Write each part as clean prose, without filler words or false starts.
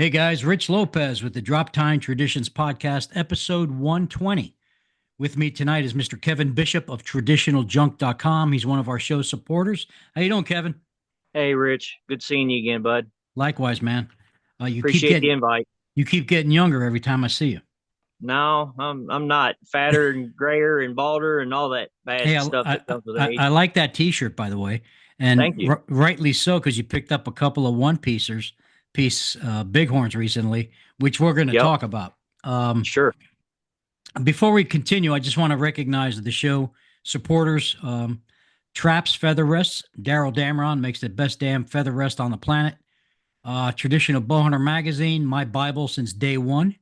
Hey guys, Rich Lopez with the Drop Time Traditions podcast, episode 120. With me tonight is Mr. Kevin Bishop of traditionaljunk.com. He's one of our show supporters. How you doing, Kevin? Hey, Rich. Good seeing you again, bud. Likewise, man. You keep Appreciate the getting invite. you keep getting younger every time I see you. No, I'm not fatter and grayer and balder and all that bad Hey, stuff that comes with I age. like that T-shirt, by the way, and Thank you. rightly so because you picked up a couple of piece bighorns recently, which we're going to Yep, talk about. Um, sure. Before we continue, I just want to recognize the show supporters. Traps Feather Rests. Daryl Dameron makes the best damn feather rest on the planet. Traditional Bowhunter Magazine, my Bible since day one.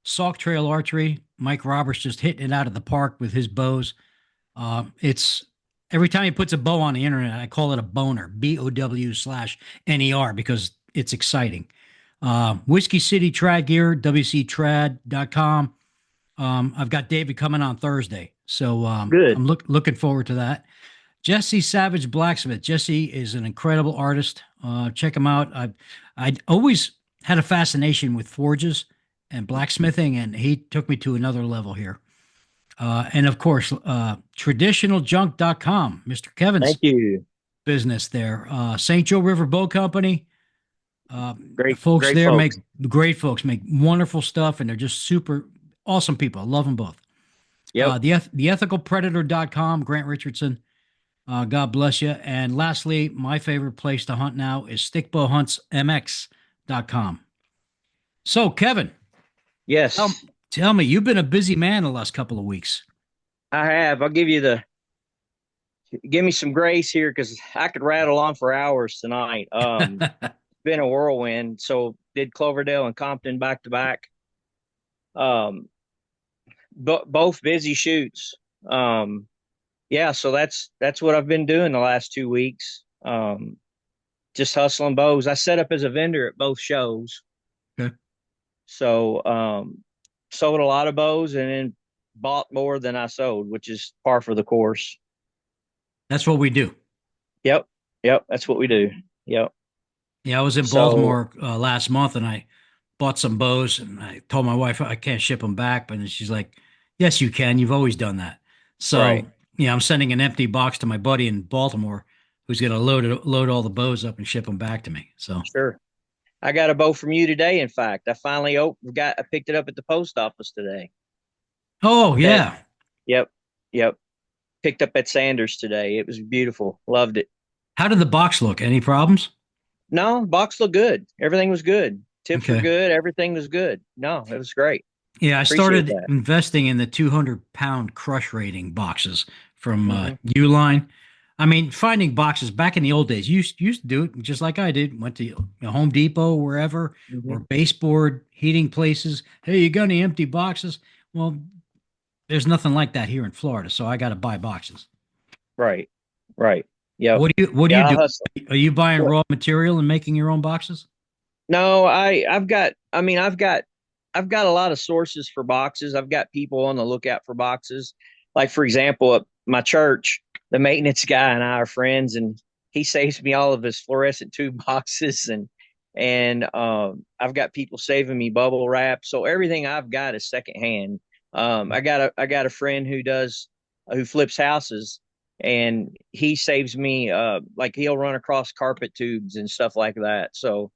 Sauk Trail Archery. Mike Roberts just hitting it out of the park with his bows. It's every time he puts a bow on the internet, I call it a boner, BOW/NER, because it's exciting. Whiskey City Trad Gear, WCTrad.com. I've got David coming on Thursday, so Good. I'm looking forward to that. Jesse Savage Blacksmith. Jesse is an incredible artist. Check him out. I always had a fascination with forges and blacksmithing, and he took me to another level here. And of course, traditionaljunk.com, Mr. Kevin's Thank you. business there. St. Joe River Boat Company. The Great, folks great there make folks. great folks, make wonderful stuff, and they're just super awesome people. I love them both. Yep. The ethicalpredator.com, Grant Richardson. God bless you. And lastly, my favorite place to hunt now is stickbowhuntsmx.com. So, Kevin, tell, Yes, tell me, you've been a busy man the last couple of weeks. I have. Give me some grace here because I could rattle on for hours tonight. Been a whirlwind. So did Cloverdale and Compton back to back. Um, both busy shoots. Um, yeah, so that's what I've been doing the last 2 weeks. Just hustling bows. I set up as a vendor at both shows, Okay. so sold a lot of bows and then bought more than I sold, which is par for the course. That's what we do. Yep, yep, that's what we do. Yep. Yeah, I was in So Baltimore last month and I bought some bows and I told my wife I can't ship them back, but she's like, "Yes, you can. You've always done that." So, right, yeah, I'm sending an empty box to my buddy in Baltimore who's going to load all the bows up and ship them back to me. So, sure. I got a bow from you today. In fact, I picked it up at the post office today. oh That yeah, Yep, yep. Picked up at Sanders today. It was beautiful. Loved it. how did the box look? Any problems? No, box looked good. Everything was good. Tips were Okay. good. Everything was good. No, it was great. Yeah, I Appreciate started that. investing in the 200-pound crush rating boxes from Hmm. Uline. I mean, finding boxes back in the old days, you used to do it just like I did. Went to Home Depot, wherever, Hmm. or baseboard heating places. Hey, you got any empty boxes? Well, there's nothing like that here in Florida, so I got to buy boxes. Right. Right. Yep. What do you Yeah, I do? hustle. Are you buying What? raw material and making your own boxes? No, I've got a lot of sources for boxes. I've got people on the lookout for boxes. Like for example, at my church, the maintenance guy and I are friends, and he saves me all of his fluorescent tube boxes, and I've got people saving me bubble wrap. So everything I've got is secondhand. I got a friend who flips houses, and he saves me like he'll run across carpet tubes and stuff like that. So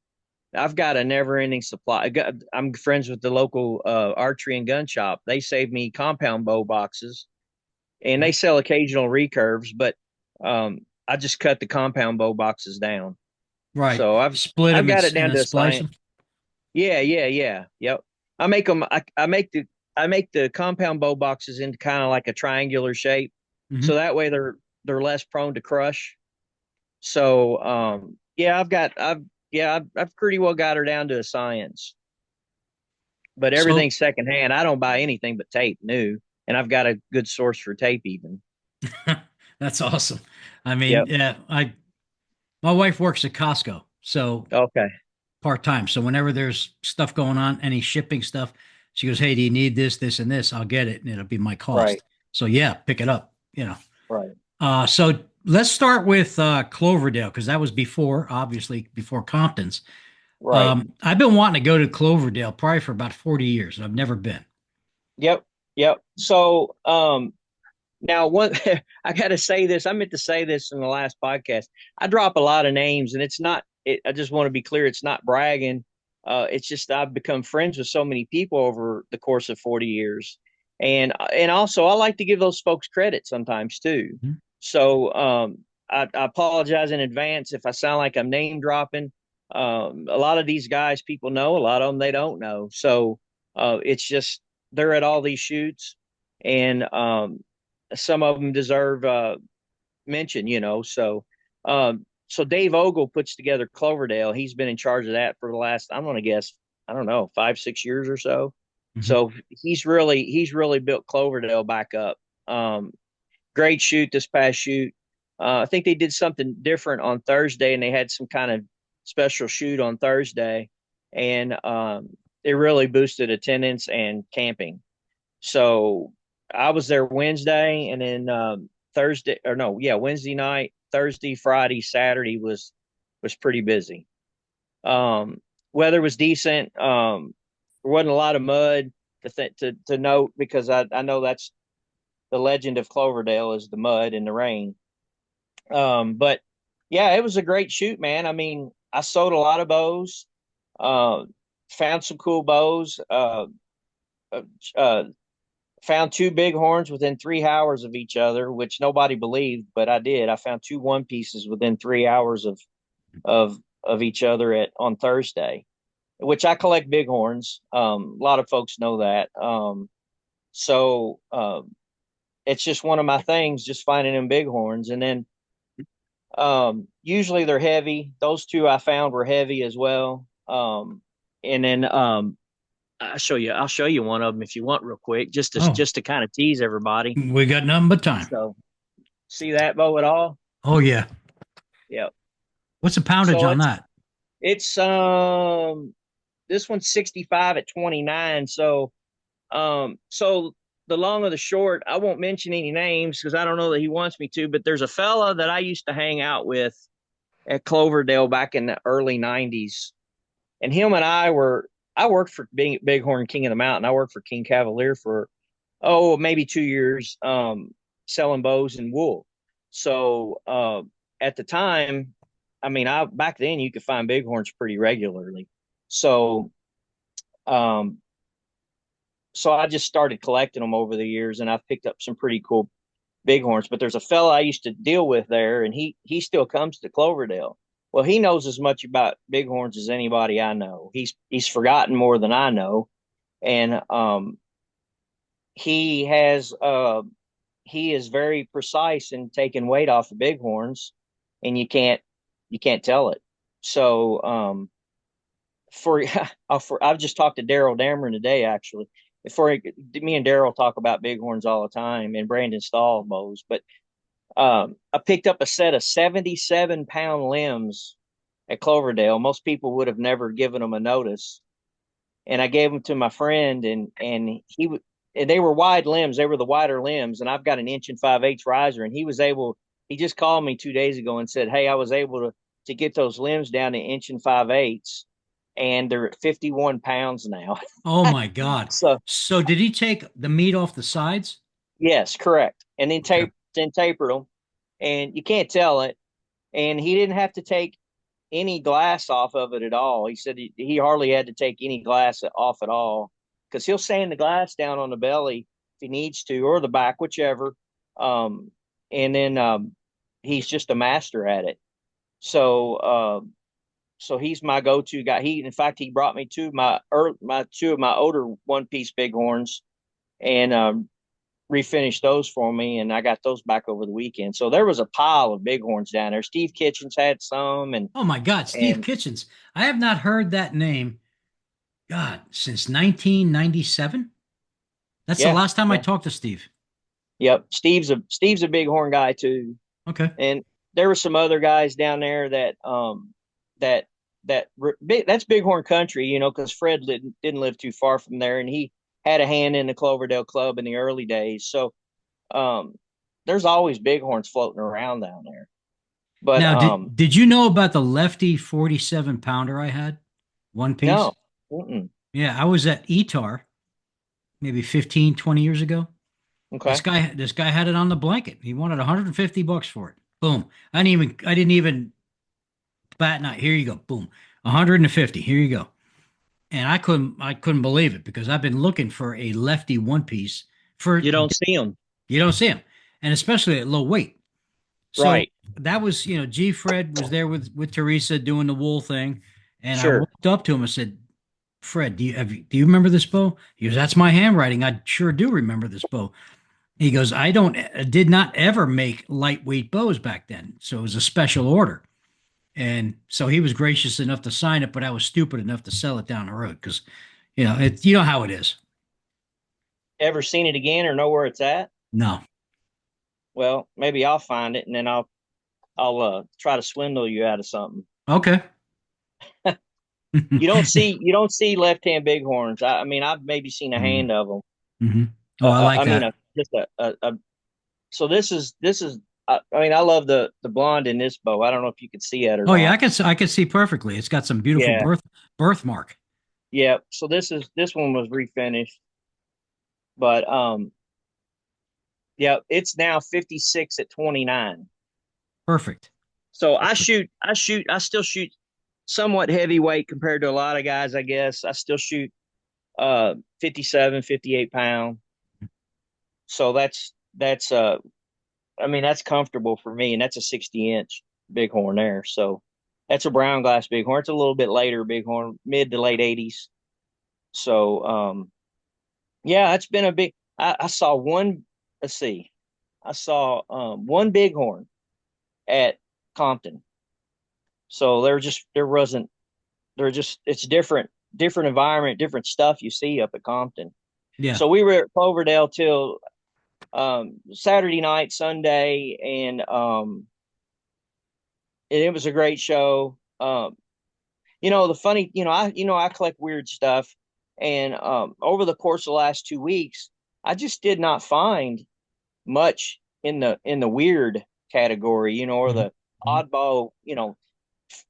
I've got a never-ending supply. I'm friends with the local archery and gun shop. They save me compound bow boxes, and they sell occasional recurves, but I just cut the compound bow boxes down. Right. So I've Split I've them got it and down then to a splice science. them. Yeah, yeah, yeah, yep. I make them. I make the compound bow boxes into kind of like a triangular shape, so Hmm. that way they're less prone to crush. So yeah, I've pretty well got her down to a science. But So everything's secondhand. I don't buy anything but tape new, and I've got a good source for tape even. that's awesome. I mean, Yep. yeah, I my wife works at Costco, so Okay. part time. So whenever there's stuff going on, any shipping stuff, she goes, "Hey, do you need this, this, and this? I'll get it, and it'll be my Right. cost." So yeah, pick it up. Right. So let's start with Cloverdale because that was before, obviously, before Compton's. Right. I've been wanting to go to Cloverdale probably for about 40 years, and I've never been. Yep. Yep. So, now one, I got to say this. I meant to say this in the last podcast. I drop a lot of names, and it's not. I just want to be clear. It's not bragging. It's just I've become friends with so many people over the course of 40 years, and also I like to give those folks credit sometimes too. Mhm. So, I apologize in advance if I sound like I'm name dropping. A lot of these guys people know, a lot of them they don't know. So, it's just they're at all these shoots, and some of them deserve mention, so Dave Ogle puts together Cloverdale. He's been in charge of that for the last, I'm going to guess, I don't know, 5, 6 years or so. Mhm. So he's really built Cloverdale back up. Um, Great shoot this past shoot. I think they did something different on Thursday, and they had some kind of special shoot on Thursday, and it really boosted attendance and camping. So I was there Wednesday, and then Thursday, or no, yeah, Wednesday night, Thursday, Friday, Saturday was pretty busy. Um, Weather was decent. There wasn't a lot of mud to note, because I know that's the legend of Cloverdale is the mud and the rain. But yeah, it was a great shoot, man. I mean, I sold a lot of bows, uh, found some cool bows. Uh, uh, Found two bighorns within 3 hours of each other, which nobody believed, but I did. I found two one pieces within 3 hours of of each other at on Thursday, which I collect bighorns. A lot of folks know that. So it's just one of my things, just finding them bighorns, and then usually they're heavy. Those two I found were heavy as well. And then I'll show you one of them if you want, real quick, Oh, just to kind of tease everybody. we got nothing but time. So, see that bow at all? Oh, yeah. Yep. What's the poundage So on that? it's this one's 65 at 29. So the long of the short, I won't mention any names because I don't know that he wants me to, but there's a fella that I used to hang out with at Cloverdale back in the early 90s. And him and I worked for Bighorn King of the Mountain. I worked for King Cavalier for, maybe 2 years, selling bows and wool. So, at the time, I mean, back then you could find bighorns pretty regularly. So, um, so I just started collecting them over the years, and I've picked up some pretty cool bighorns. But there's a fella I used to deal with there, and he still comes to Cloverdale. Well, he knows as much about bighorns as anybody I know. He's forgotten more than I know, and he has he is very precise in taking weight off the bighorns, and you can't tell it. So, for, I've just talked to Daryl Dameron today, actually. For me and Daryl talk about bighorns all the time, and Brandon Stahl bows. But I picked up a set of 77-pound limbs at Cloverdale. Most people would have never given them a notice, and I gave them to my friend, and they were wide limbs. They were the wider limbs, and I've got an 1 5/8 riser, and he was able. He just called me 2 days ago and said, "Hey, I was able to get those limbs down to 1 5/8, and they're at 51 pounds now." Oh, my God. So So, did he take the meat off the sides? yes, correct, and Okay. then tapered them, and you can't tell it. And he didn't have to take any glass off of it at all. He said he hardly had to take any glass off at all, because he'll sand the glass down on the belly if he needs to, or the back, whichever. Um, and then he's just a master at it. So so he's my go-to guy. In fact, he brought me my two of my older one-piece bighorns, and refinished those for me, and I got those back over the weekend. So there was a pile of bighorns down there. Steve Kitchens had some, Oh, my God. Steve and Kitchens. I have not heard that name, God, since 1997. That's the yeah, last time I yeah, talked to Steve. yep. Steve's a bighorn guy too, Okay. and there were some other guys down there that that's bighorn country, because Fred didn't live too far from there, and he had a hand in the Cloverdale Club in the early days. So um, there's always bighorns floating around down there. But Now, did you know about the lefty 47 pounder I had? one piece. No. Mm-mm. Yeah, I was at ETAR maybe 15, 20 years ago. Okay. This guy had it on the blanket. He wanted $150 for it. Boom. I didn't even bat an eye. Here you go. Boom. 150. Here you go. And I couldn't believe it because I've been looking for a lefty one piece You for don't see them. you don't see them. And especially at low weight. So Right. that was, G Fred was there with Teresa doing the wool thing. And I Sure. walked up to him and said, Fred, do you remember this bow? He goes, that's my handwriting. I sure do remember this bow. He goes, I did not ever make lightweight bows back then. So it was a special order. And so he was gracious enough to sign it, but I was stupid enough to sell it down the road because, you know how it is. Ever seen it again or know where it's at? No. Well, maybe I'll find it and then I'll try to swindle you out of something. Okay. You don't see left-hand bighorns. I mean, I've maybe seen a Mhm. hand of them. Mhm. Oh, I like I mean, that. just a. So this is. I mean, I love the blonde in this bow. I don't know if you could see that or Oh yeah, not. I could see perfectly. It's got some beautiful Yeah, birthmark. yeah. So this one was refinished, but yeah, it's now 56 at 29. Perfect. So Perfect. I still shoot somewhat heavyweight compared to a lot of guys, I guess. I still shoot 57, 58 pound. So that's I mean that's comfortable for me, and that's a 60-inch bighorn there. So that's a brown glass bighorn. It's a little bit later bighorn, mid to late 80s. So yeah, it's been a big I saw one, let's see. I saw one bighorn at Compton. So there wasn't there just it's different environment, different stuff you see up at Compton. Yeah. So we were at Cloverdale till Saturday night, Sunday, and it was a great show. The funny, I collect weird stuff, and over the course of the last 2 weeks, I just did not find much in the weird category, or Mhm. the Mhm. oddball,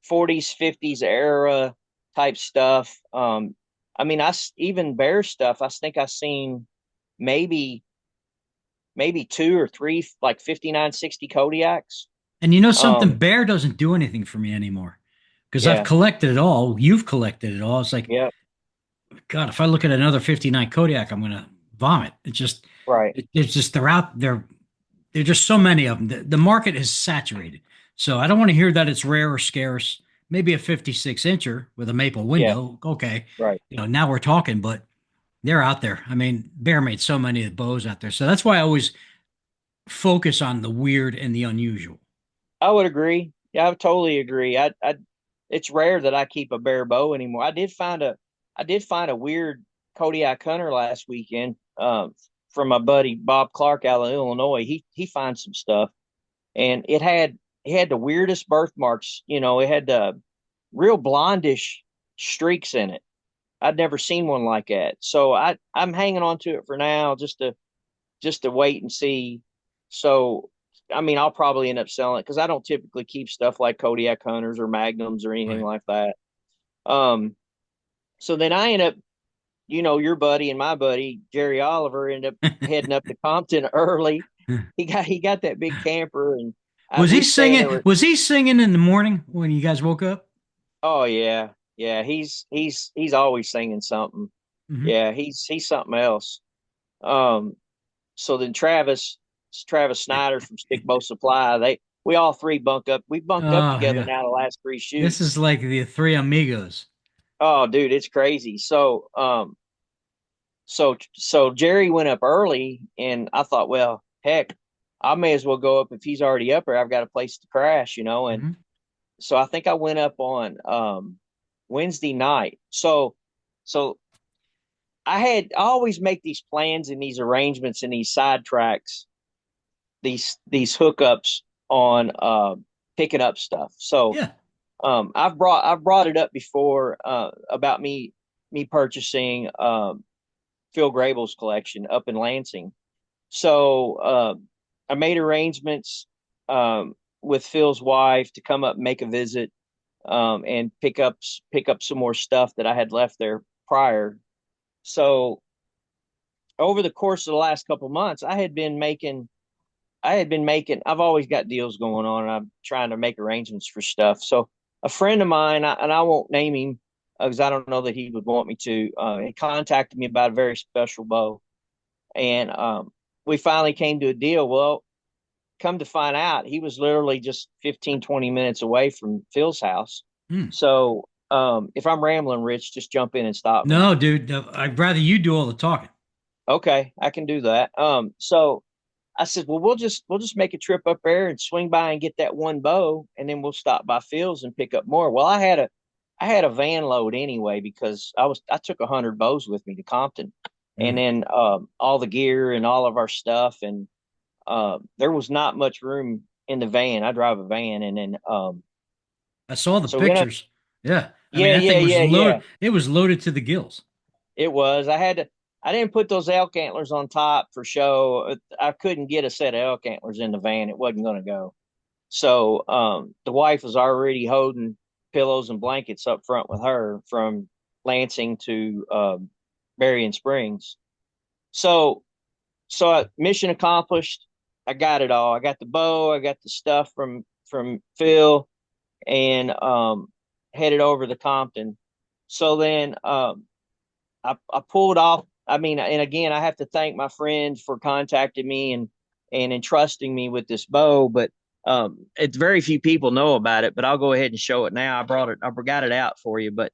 40s, 50s era type stuff. I mean, even bear stuff. I think I seen maybe two or three like 5960 Kodiaks. And you know something? Um, Bear doesn't do anything for me anymore because I've yeah, collected it all. You've collected it all. It's like, yeah, God, if I look at another 59 Kodiak, I'm gonna vomit. right. It's just they're out there. There's just so many of them. The market is saturated. So I don't want to hear that it's rare or scarce. Maybe a 56 incher with a maple Yeah, window. Okay. right. Now we're talking, but they're out there. I mean, Bear made so many of the bows out there. So that's why I always focus on the weird and the unusual. I would agree. Yeah, I would totally agree. It's rare that I keep a bare bow anymore. I did find a weird Kodiak hunter last weekend, from my buddy Bob Clark out of Illinois. He finds some stuff, and it had the weirdest birthmarks. It had the real blondish streaks in it. I'd never seen one like that. So I'm hanging on to it for now, just to wait and see. So, I mean, I'll probably end up selling it because I don't typically keep stuff like Kodiak Hunters or Magnums or anything Right. like that. Um, so then I end up, your buddy and my buddy Jerry Oliver ended up heading up to Compton early. He got that big camper, and we stay in there. Was he singing in the morning when you guys woke up? Oh yeah, yeah. He's always singing something. Hmm. Yeah, he's something else. Um, so then Travis Snyder from Stick Bow Supply, we all three we bunked up Oh together yeah. now the last three This is shoots. like the three amigos. Oh, dude, it's crazy. So Jerry went up early, and I thought, well, heck, I may as well go up if he's already up there. I've got a place to crash. And Hmm. so I think I went up on Wednesday night. So I always make these plans and these arrangements and these sidetracks, these hookups on picking up stuff. So Yeah. I've brought it up before, about me purchasing Phil Grable's collection up in Lansing. So I made arrangements with Phil's wife to come up and make a visit. and pick up some more stuff that I had left there prior. So over the course of the last couple of months, I've always got deals going on, and I'm trying to make arrangements for stuff. So a friend of mine, and I won't name him because I don't know that he would want me to, he contacted me about a very special bow. And we finally came to a deal. Well, come to find out, he was literally just 15, 20 minutes away from Phil's house. Hmm. So if I'm rambling, Rich, just jump in and stop me. No, dude, I'd rather you do all the talking. Okay, I can do that. So I said, well, we'll just make a trip up there and swing by and get that one bow, and then we'll stop by Phil's and pick up more. Well, I had a van load anyway because I took 100 bows with me to Compton, and Mm. then all the gear and all of our stuff, and there was not much room in the van. I drive a van, and then I saw the so we ended up, pictures. Yeah. I mean, yeah, that yeah, thing was yeah, loaded. yeah. It was loaded to the gills. It was. I didn't put those elk antlers on top for show. I couldn't get a set of elk antlers in the van. It wasn't going to go. So the wife was already holding pillows and blankets up front with her from Lansing to Berrien Springs. So mission accomplished. I got it all. I got the bow. I got the stuff from Phil, and headed over to Compton. So then I pulled off. I mean, and again, I have to thank my friends for contacting me and entrusting me with this bow. But it's very few people know about it. But I'll go ahead and show it now. I got it out for you. But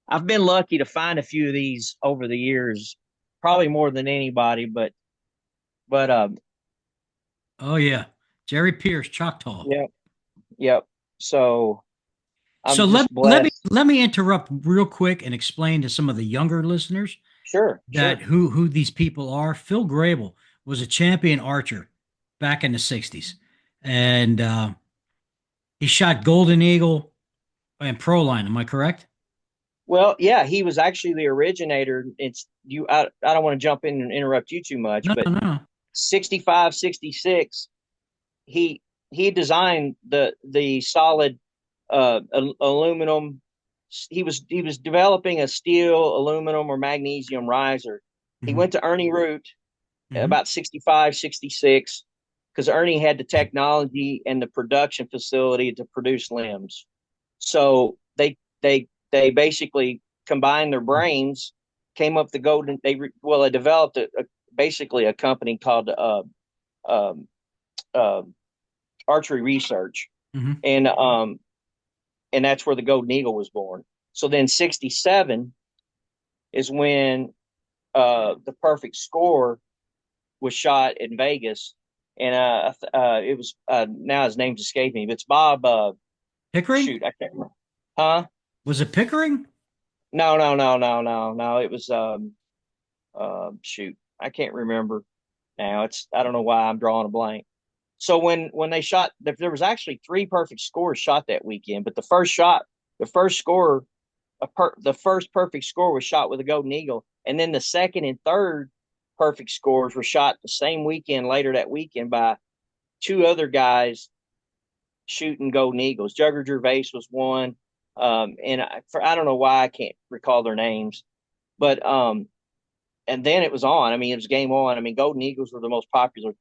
I've been lucky to find a few of these over the years, probably more than anybody. But Oh yeah, Jerry Pierce, Choctaw. yeah, yep. So So I'm just let me blessed. let me interrupt real quick and explain to some of the younger listeners Sure, that sure. who these people are. Phil Grable was a champion archer back in the '60s, and he shot Golden Eagle and Proline. Am I correct? Well, yeah, he was actually the originator. It's you. I don't want to jump in and interrupt you too much, No, but no, no. 65, 66, he he designed the solid aluminum. He was developing a steel, aluminum, or magnesium riser. He Hmm. went to Ernie Root Hmm. about 65, 66, because Ernie had the technology and the production facility to produce limbs. So they basically combined their brains, came up the golden. They developed basically a company called um, uh, Archery Research, Hmm. and that's where the Golden Eagle was born. So then 67 is when the perfect score was shot in Vegas, and it was now his name's escaping me, but it's Bob. Pickering? Shoot, I can't remember. Huh? Was it Pickering? No, no, no, no, no, no. It was shoot, I can't remember now. I don't know why I'm drawing a blank. So when they shot, there was actually three perfect scores shot that weekend, but the first score, the first perfect score was shot with a Golden Eagle, and then the second and third perfect scores were shot the same weekend later that weekend by two other guys shooting Golden Eagles. Jugger Gervais was one, and I don't know why I can't recall their names, but and then it was on. I mean, it was game on. I mean, Golden Eagles were the most popular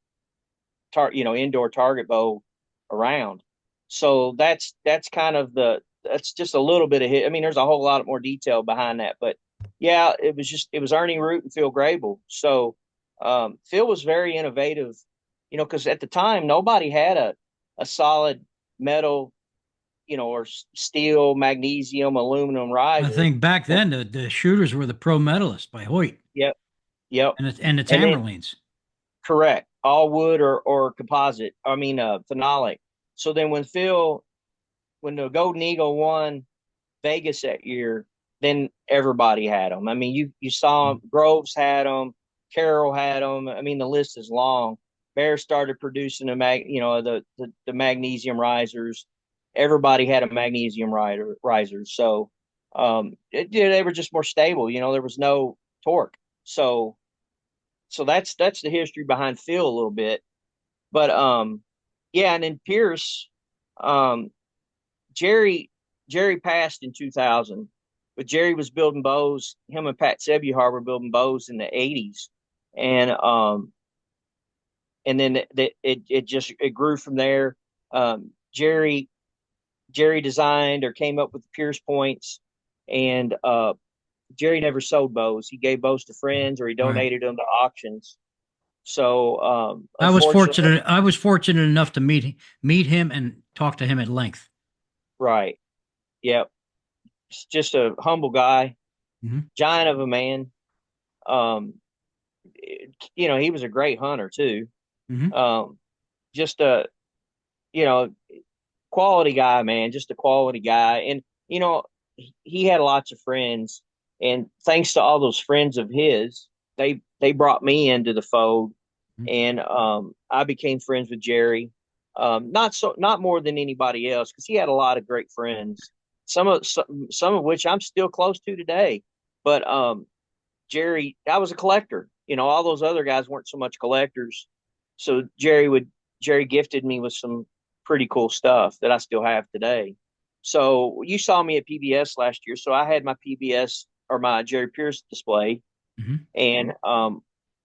indoor target bow around. So that's kind of that's just a little bit of hit. I mean, there's a whole lot more detail behind that, but yeah, it was Ernie Root and Phil Grable. So Phil was very innovative, because at the time nobody had a solid metal, or steel, magnesium, aluminum I riser. think back then the shooters were the pro medalists by Hoyt Yep, yep. and the And then Tamerlanes. correct, all wood or composite. I mean, phenolic. So then when the Golden Eagle won Vegas that year, then everybody had them. I mean, you saw them. Groves had them. Carroll had them. I mean, the list is long. Bear started producing the magnesium risers. Everybody had a magnesium riser. So they were just more stable. There was no torque. So that's the history behind Phil a little bit. But yeah, and then Pierce, um, Jerry Jerry passed in 2000, but Jerry was building bows. Him and Pat Sebuhar were building bows in the 80s, and then it grew from there. Jerry designed or came up with the Pierce points, and Jerry never sold bows. He gave bows to friends or he Right. donated them to auctions. So I was unfortunately, fortunate. I was fortunate enough to meet him and talk to him at length. right, yep, he's just a humble guy, Hmm. giant of a man. Um, he was a great hunter too. Hmm. Um, just a you know quality guy, man, just a quality guy. And he had lots of friends, and thanks to all those friends of his, they brought me into the fold, and I became friends with Jerry. Not more than anybody else, because he had a lot of great friends. Some of which I'm still close to today. But Jerry, I was a collector. All those other guys weren't so much collectors. So Jerry gifted me with some pretty cool stuff that I still have today. So you saw me at PBS last year. So I had my PBS or my Jerry Pierce display, Hmm. and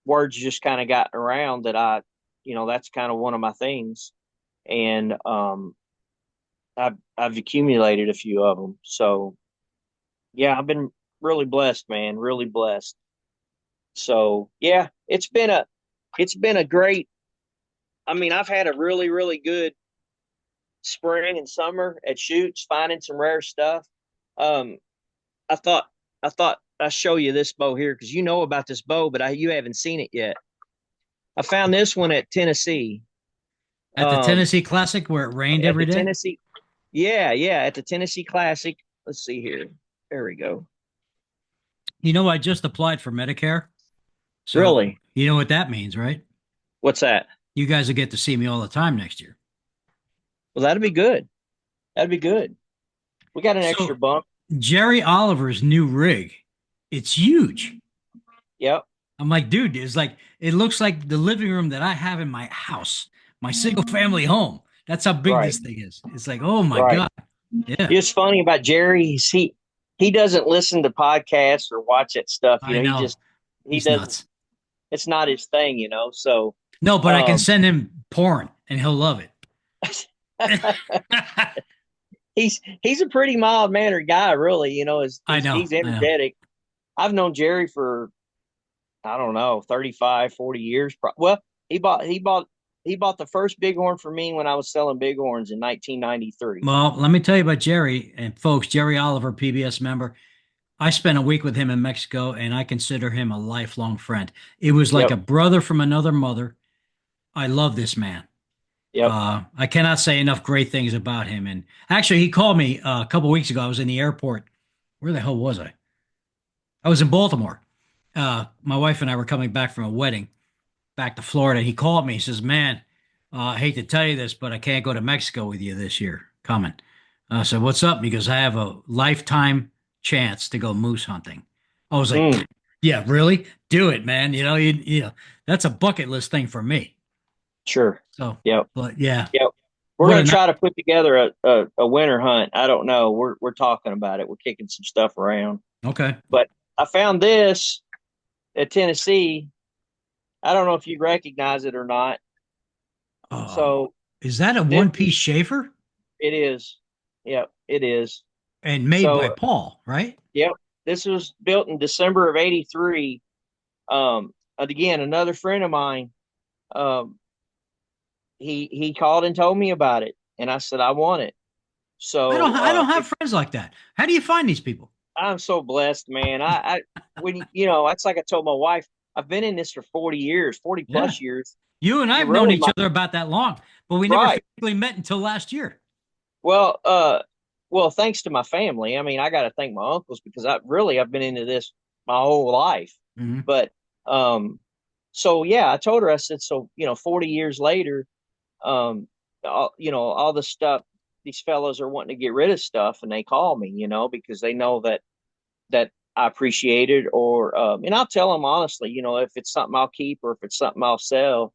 words just kind of gotten around that that's kind of one of my things, and I've accumulated a few of them. So yeah, I've been really blessed, man, really blessed. So yeah, it's been a great. I mean, I've had a really really good spring and summer at shoots, finding some rare stuff. Um, I thought I'd show you this bow here because you know about this bow, but you haven't seen it yet. I found this one at Tennessee. At the Um, Tennessee Classic where it rained at every the day. Tennessee, yeah, at the Tennessee Classic. Let's see here. There we go. I just applied for Medicare, so Really? you know what that means, right? What's that? You guys will get to see me all the time next year. Well, that'd be good. That'd be good. We got an extra So bump. Jerry Oliver's new rig, it's huge. Yep. I'm like, dude, it looks like the living room that I have in my house, my single family home. That's how big Right. this thing is. It's like, oh my Right. God. Yeah, It's funny about Jerry. He doesn't listen to podcasts or watch that stuff. I know. He He's doesn't. nuts. It's not his thing. So No, but I can um, send him porn and he'll love it. he's a pretty mild mannered guy, really. I He's know. I know. energetic. I've known Jerry for, I don't know, 35, 40 years. Well, he bought the first bighorn for me when I was selling bighorns in 1993. Well, let me tell you about Jerry and folks. Jerry Oliver, PBS member. I spent a week with him in Mexico and I consider him a lifelong friend. It was like Yep. a brother from another mother. I love this man. Yep. I cannot say enough great things about him. And actually, he called me a couple weeks ago. I was in the airport. Where the hell was I? I was in Baltimore. My wife and I were coming back from a wedding back to Florida. He called me. He says, "Man, I hate to tell you this, but I can't go to Mexico with you this year. Coming." I said, "What's up?" Because I have a lifetime chance to go moose hunting. I was like, Mm, "Yeah, really? Do it, man. That's a bucket list thing for me." sure. So, Yep. but yeah, Yep. We're what a gonna night. try to put together a winter hunt. I don't know. We're talking about it. We're kicking some stuff around. Okay. But I found this at Tennessee. I don't know if you recognize it or not. Uh, So is that a this one piece Schaefer it is. Yep, it is. and made by So Paul, right? yep, this was built in December of '83. And again, another friend of mine. Um, he called and told me about it, and I said I want it. So I don't have friends like that. How do you find these people? I'm so blessed, man. I when that's like I told my wife. I've been in this for 40 years, 40 Yeah. plus years. You and I You're have known really each my other about that long, but we never right. physically met until last year. Well, thanks to my family. I mean, I got to thank my uncles because I've been into this my whole life. Hmm. But so yeah, I told her, I said, so 40 years later, all the stuff these fellows are wanting to get rid of stuff, and they call me, because they know that I appreciate it, or and I'll tell them honestly, if it's something I'll keep or if it's something I'll sell.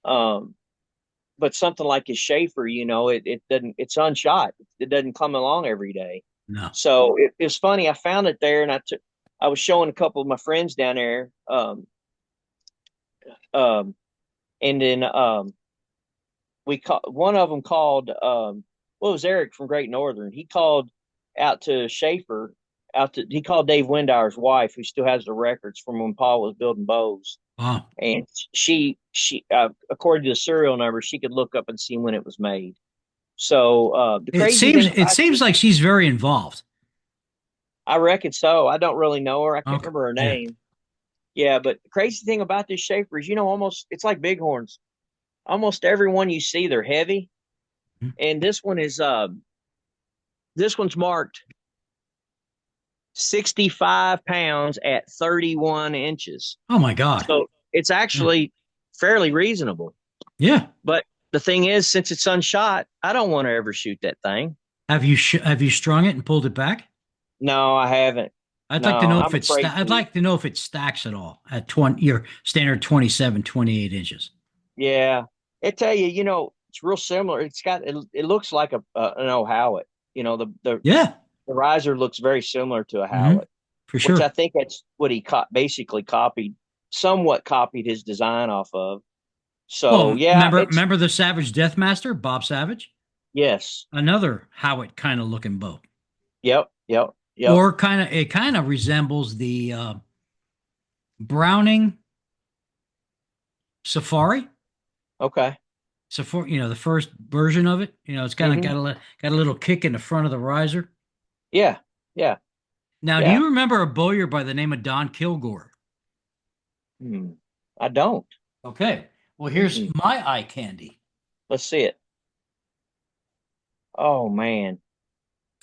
Um, but something like a Schaefer, it doesn't, it's unshot. It doesn't come along every day. No. So it was funny. I found it there, and I was showing a couple of my friends down there. Um, and then one of them called. Well, it was Eric from Great Northern. He called out to Schaefer. He called Dave Windauer's wife, who still has the records from when Paul was building bows, Oh, and she according to the serial number, she could look up and see when it was made. So the crazy thing it about seems like she's very involved. I reckon so. I don't really know her. I can't Okay. remember her Yeah. name. Yeah, but the crazy thing about this Schaefer is, almost it's like bighorns. Almost every one you see, they're heavy, Mhm. and this one's marked 65 pounds at 31 inches. Oh my God. So it's Yeah. actually fairly reasonable. Yeah. But the thing is, since it's unshot, I don't want to ever shoot that thing. Have you strung it and pulled it back? No, I haven't. I'd like to No, know I'm if afraid I'd to. like to know if it stacks at all at 20 your standard 27, 28 inches. Yeah, it tell you, it's real similar. It looks like an old Howitt. Yeah. The riser looks very similar to a Hmm. Howitt, For which I sure. think that's what he basically somewhat copied his design off of. So Well, yeah, it's remember the Savage Deathmaster, Bob Savage? yes, Another Howitt kind of looking boat. yep, yep, yep. Or it kind of resembles the Browning Safari. Okay. Safari, the first version of it. It's kind of Hmm. got a little kick in the front of the riser. Yeah, yeah, Now, do yeah. you remember a bowyer by the name of Don Kilgore? Hmm. I don't. Okay. Well, here's Mm-mm. my eye candy. Let's see it. Oh man,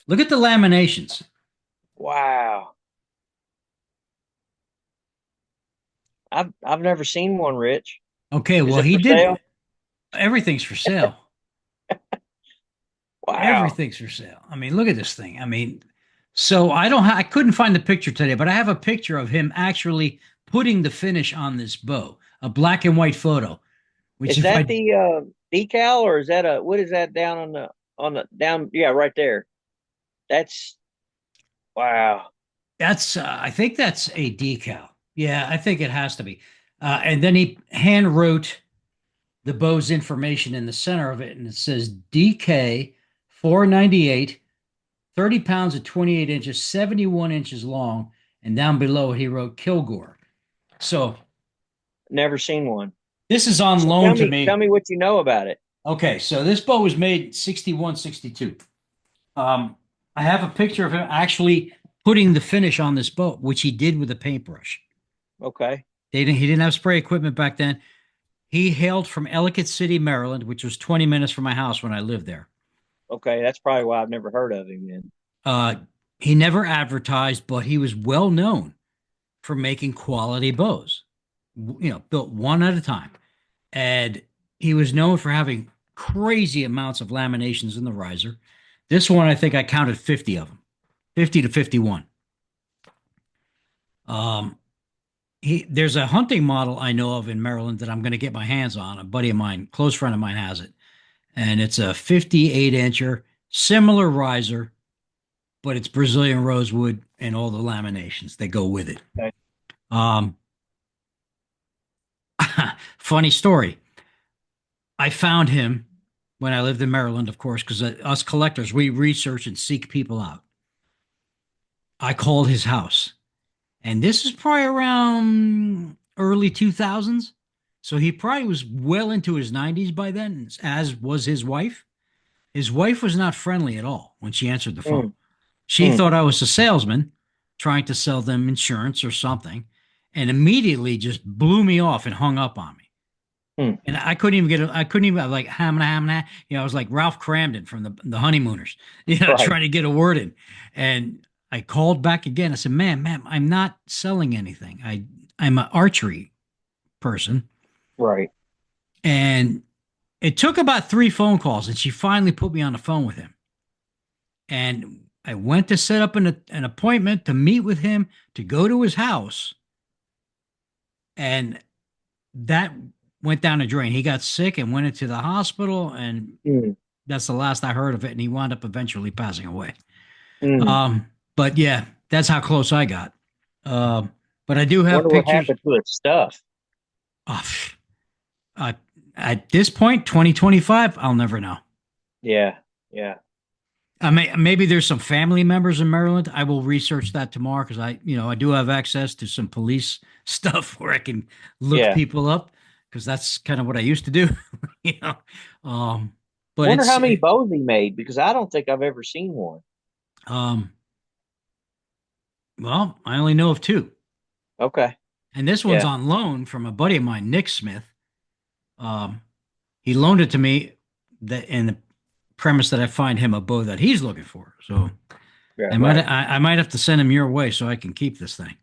Look at the laminations. wow. I've never seen one, Rich. Okay, Is well, it he for sale? did everything's for sale. Wow. Everything's for sale. I mean, look at this thing. I mean, so I couldn't find the picture today, but I have a picture of him actually putting the finish on this bow, a black and white photo, which Is if that I the decal, or is that what is that down on the down? Yeah, right there. That's wow. that's I think that's a decal. Yeah, I think it has to be. And then he hand wrote the bow's information in the center of it, and it says DK 498, 30 pounds at 28 inches, 71 inches long, and down below it he wrote Kilgore. So Never seen one. this is on So loan to tell me. me what you know about it. Okay, so this bow was made 61, 62. I have a picture of him actually putting the finish on this boat, which he did with a paintbrush. Okay. He didn't have spray equipment back then. He hailed from Ellicott City, Maryland, which was 20 minutes from my house when I lived there. Okay, that's probably why I've never heard of him then. Uh, he never advertised, but he was well known for making quality bows, built one at a time. And he was known for having crazy amounts of laminations in the riser. This one, I think I counted 50 of them, 50 to 51. Um, there's a hunting model I know of in Maryland that I'm going to get my hands on. A buddy of mine, close friend of mine, has it, and it's a 58 incher, similar riser, but it's Brazilian rosewood and all the laminations that go with it. Okay. Um, funny story. I found him when I lived in Maryland, of course, because us collectors, we research and seek people out. I called his house, and this is probably around early 2000s. So he probably was well into his 90s by then, as was his wife. His wife was not friendly at all when she answered the phone. Mm, She mm, thought I was a salesman trying to sell them insurance or something, and immediately just blew me off and hung up on me. mm. And I couldn't even I couldn't even like hamna. I was like Ralph Cramden from the Honeymooners, Right, trying to get a word in. And I called back again. I said, ma'am, I'm not selling anything. I'm an archery person. right. And it took about 3 phone calls, and she finally put me on the phone with him. And I went to set up an appointment to meet with him to go to his house. And that went down the drain. He got sick and went into the hospital, and Mm. that's the last I heard of it. And he wound up eventually passing away. Mm. But yeah, that's how close I got. But I do have Wonder what pictures. happened to its stuff. Oh, uh, at this point, 2025, I'll never know. Yeah, yeah, Maybe there's some family members in Maryland. I will research that tomorrow because I do have access to some police stuff where I can look yeah. people up because that's kind of what I used to do, you know. Um, but Wonder it's how many bows he made because I don't think I've ever seen one. um, well, I only know of two, Okay. and this one's Yeah. on loan from a buddy of mine, Nick Smith. Um, he loaned it to me that in the premise that I find him a bow that he's looking for. So Yeah. I might Right. I might have to send him your way so I can keep this thing.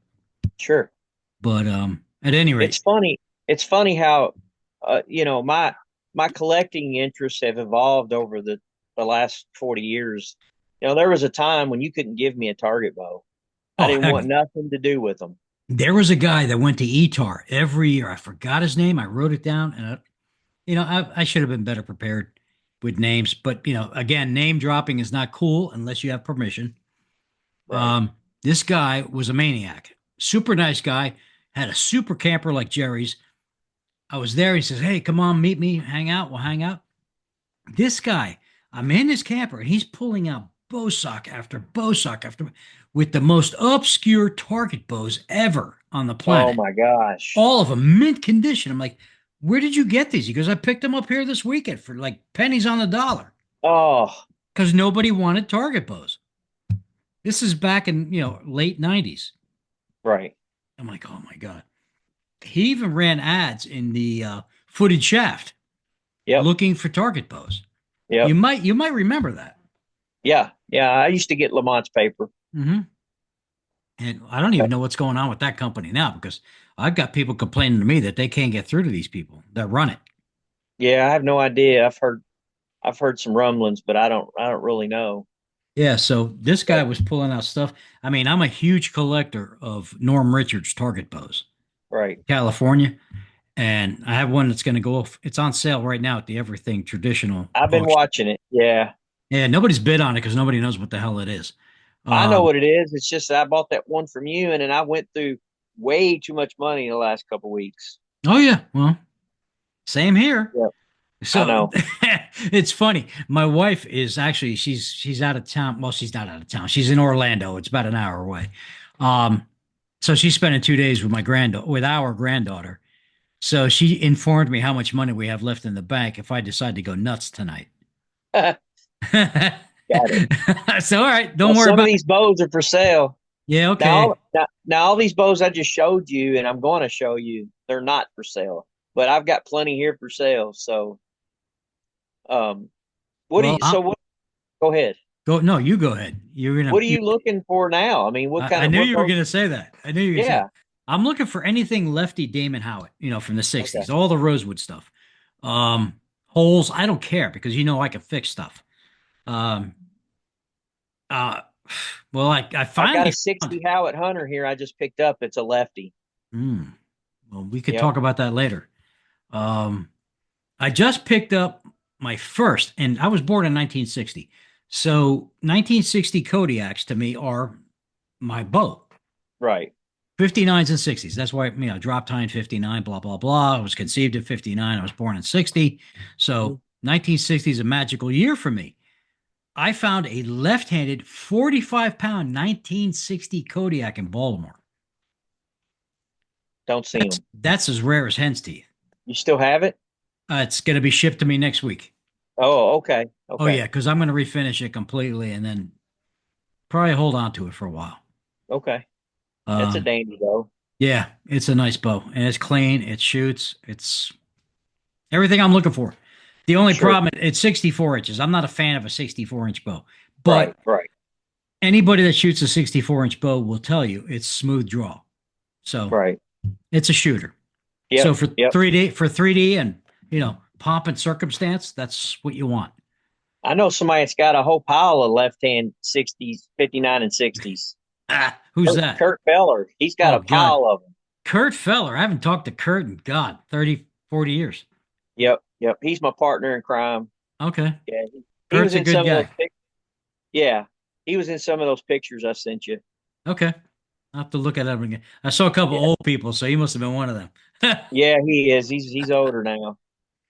Sure. But at any It's rate, funny. It's funny how, my collecting interests have evolved over the last 40 years. There was a time when you couldn't give me a target bow. I oh didn't heck, want nothing to do with them. there was a guy that went to ETAR every year. I forgot his name. I wrote it down, and I should have been better prepared with names. But again, name dropping is not cool unless you have permission. Right. This guy was a maniac, super nice guy, had a super camper like Jerry's. I was there. He says, "Hey, come on, meet me, hang out. We'll hang out." This guy, I'm in his camper, and he's pulling out bow sock after bow sock after with the most obscure target bows ever on the Oh planet. my gosh. All of them mint condition. I'm like, where did you get these? He goes, I picked them up here this weekend for like pennies on the dollar Oh, because nobody wanted target bows. This is back in late '90s. right. I'm like, oh my god. He even ran ads in the footed shaft Yep. looking for target bows. You Yep. might you might remember that. Yeah. Yeah. I used to get Lamont's paper. Mm-hmm. And I don't even know what's going on with that company now because I've got people complaining to me that they can't get through to these people that run it. Yeah, I have no idea. I've heard some rumblings, but I don't really know. Yeah, so this guy But was pulling out stuff. I mean, I'm a huge collector of Norm Richards target bows, right. California, and I have one that's going to go off. It's on sale right now at the Everything Traditional I've been auction. watching it. Yeah. Yeah, nobody's bid on it because nobody knows what the hell it is. I know Um, what it is. It's just that I bought that one from you and then I went through way too much money in the last couple weeks. oh yeah, well, same here. Yeah. I So know. it's funny. My wife is actually she's out of town. Well, she's not out of town. She's in Orlando. It's about an hour away. Um, so she's spending 2 days with our granddaughter. So she informed me how much money we have left in the bank if I decide to go nuts tonight. Got it. So all right, Well, don't worry some of about it. these bows are for sale. Yeah, Now, okay. now all these bows I just showed you and I'm going to show you, they're not for sale, but I've got plenty here for sale. So, um, what do Well, you, so what, go ahead. go. No, you go ahead. You're gonna. What are you looking for now? I mean, I knew what you were bows? gonna say that. I knew you were gonna say that. Yeah. I'm looking for anything Lefty Damon Howitt, from the Okay. '60s, all the Rosewood stuff. Um, Holes, I don't care because I can fix stuff. Um, uh, well, I I've got a finally found. 60 Howitt Hunter here I just picked up. It's a lefty. Hmm, well, we could Yep. talk about that later. Um, I just picked up my first, and I was born in 1960. So 1960 Kodiaks to me are my bow. Right. 59s and 60s. That's why, drop time 59, blah, blah, blah. I was conceived at 59. I was born in 60. Mhm. So 1960 is a magical year for me. I found a left handed 45-pound 1960 Kodiak in Baltimore. Don't see them. That's as rare as hen's teeth. You still have it? It's going to be shipped to me next week. Oh, okay. Oh, Okay. yeah, because I'm going to refinish it completely and then probably hold on to it for a while. Okay. That's a Um, dandy though. yeah, it's a nice bow and it's clean. It shoots. It's everything I'm looking for. The only Sure. problem, it's 64 inches. I'm not a fan of a 64-inch bow, Right. but Right. anybody that shoots a 64-inch bow will tell you it's smooth draw. So Right. it's a shooter. So Yep. for Yep. 3D and pomp and circumstance, that's what you want. I know somebody that's got a whole pile of left hand 60s, 59 and 60s. Who's that? Kurt Feller. He's got Oh a God, pile of them. Kurt Feller. I haven't talked to Kurt in God 30, 40 years. Yep. Yep. He's my partner in crime. Okay, Yeah. He was Kurt's a in good some of those guy. pictures. Yeah. He was in some of those pictures I sent you. Okay. I'll have to look at it again. I saw a couple Yeah. old people, so he must have been one of them. Yeah, he is. He's older now.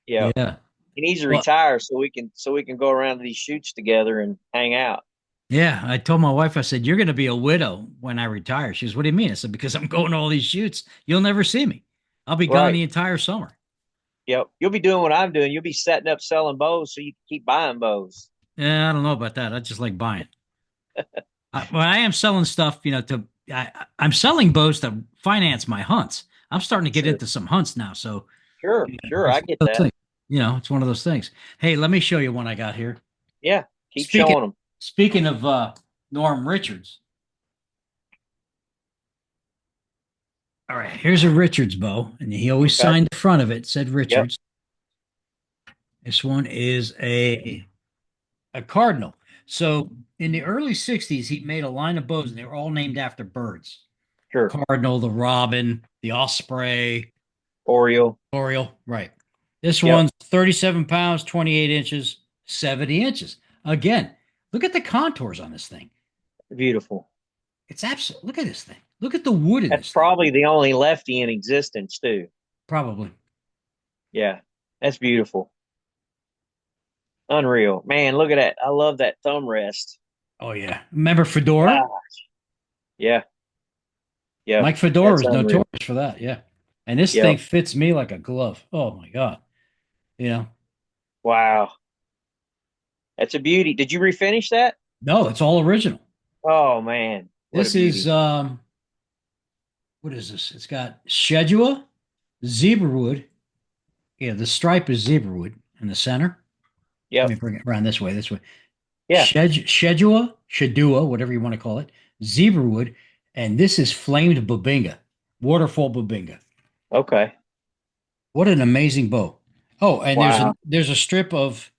Yeah. Yeah. He needs to Well, retire so we can go around to these shoots together and hang out. yeah. I told my wife, I said, "You're going to be a widow when I retire." She goes, "What do you mean?" I said, "Because I'm going to all these shoots. You'll never see me. I'll be gone Right. the entire summer." Yep. You'll be doing what I'm doing. You'll be setting up selling bows so you can keep buying bows. Yeah, I don't know about that. I just like buying. Well, I am selling stuff, I'm selling bows to finance my hunts. I'm starting to get Sure. into some hunts now, so Sure. Sure. it's I one get of those that. things. It's one of those things. Hey, let me show you one I got here. Yeah. Keep Speaking showing them. speaking of Norm Richards. All right, here's a Richards bow, and he always Okay. signed the front of it, said Yep. Richards. This one is a cardinal. So in the early 60s, he made a line of bows, and they were all named after birds. The Sure. cardinal, the robin, the osprey, Oriole. oriole. Right. This Yep. one's 37 pounds, 28 inches, 70 inches. Again, look at the contours on this thing. Beautiful. It's absolute. Look at this thing. Look at the wood in That's this thing. probably the only lefty in existence too. Probably. Yeah. That's beautiful. Unreal. Man, look at that. I love that thumb rest. Oh yeah. Remember Fedora? Ah, yeah. Yeah. Mike Fedora That's was unreal. notorious for that. Yeah. And this thing Yep. fits me like a glove. Oh my God. You know. Wow. That's a beauty. Did you refinish that? No, it's all original. Oh man, what a This is beauty. what is this? It's got Shedua, zebra wood. Yeah, the stripe is zebra wood in the center. Let me Yep. bring it around this way, this way. Yeah. Shedua, whatever you want to call it, zebra wood, and this is flamed babinga, waterfall babinga. Okay. What an amazing bow! Oh, and Wow. there's a strip of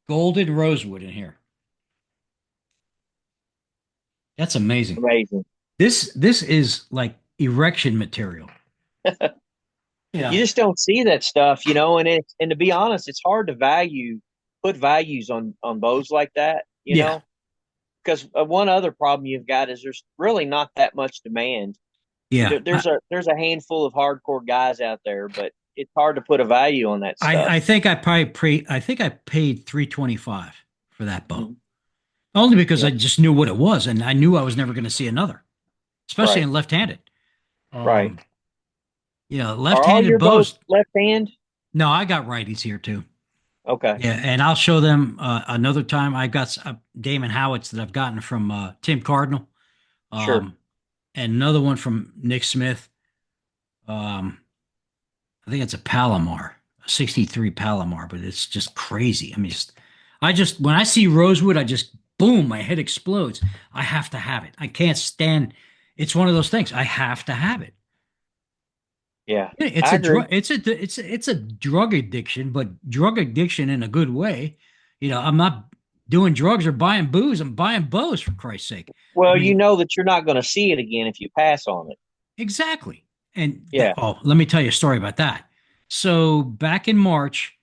golden rosewood in here. That's amazing. Amazing. This is like erection material. You Yeah, just don't see that stuff, and to be honest, it's hard to put values on bows like that, yeah. because one other problem you've got is there's really not that much demand. Yeah, There's a handful of hardcore guys out there, but it's hard to put a value on that stuff. I think I think I paid 325 for that bow. Mhm. Only because I Yeah. just knew what it was and I knew I was never going to see another, especially Right. in left-handed. Right. Um, Are all left-handed your bows bows. left hand? No, I got righties here too. Okay. Yeah, and I'll show them another time. I got Damon Howitts that I've gotten from Tim Cardinal, Sure. um, and another one from Nick Smith. Um, I think it's a Palomar, a 63 Palomar, but it's just crazy. I mean, I just when I see Rosewood, I just boom, my head explodes. I have to have it. I can't stand. It's one of those things. I have to have it. Yeah. Yeah, it's I a agree. drug. It's a drug addiction, but drug addiction in a good way. I'm not doing drugs or buying booze. I'm buying bows for Christ's sake. I Well, you mean, know that you're not going to see it again if you pass on it. exactly. And Yeah. let me tell you a story about that. So back in March,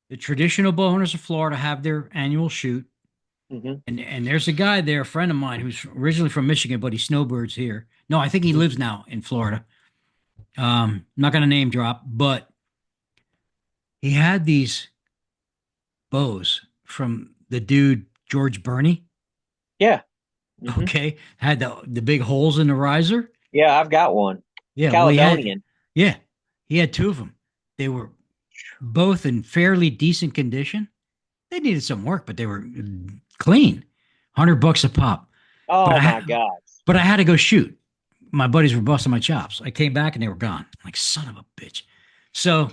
the traditional bow hunters of Florida have their annual shoot, Hmm. and there's a guy there, a friend of mine who's originally from Michigan, but he snowbirds here. No, I think he Hmm. lives now in Florida. Not going to name drop, but he had these bows from the dude George Burney. Yeah. Hmm. Okay, had the big holes in the riser. Yeah. I've got one. Yeah, well, Caledonian. yeah, he had two of them. They were both in fairly decent condition. They needed some work, but they were clean. $100 a pop. But Oh I my ha- God. but I had to go shoot. My buddies were busting my chops. I came back and they were gone. I'm like, son of a bitch. So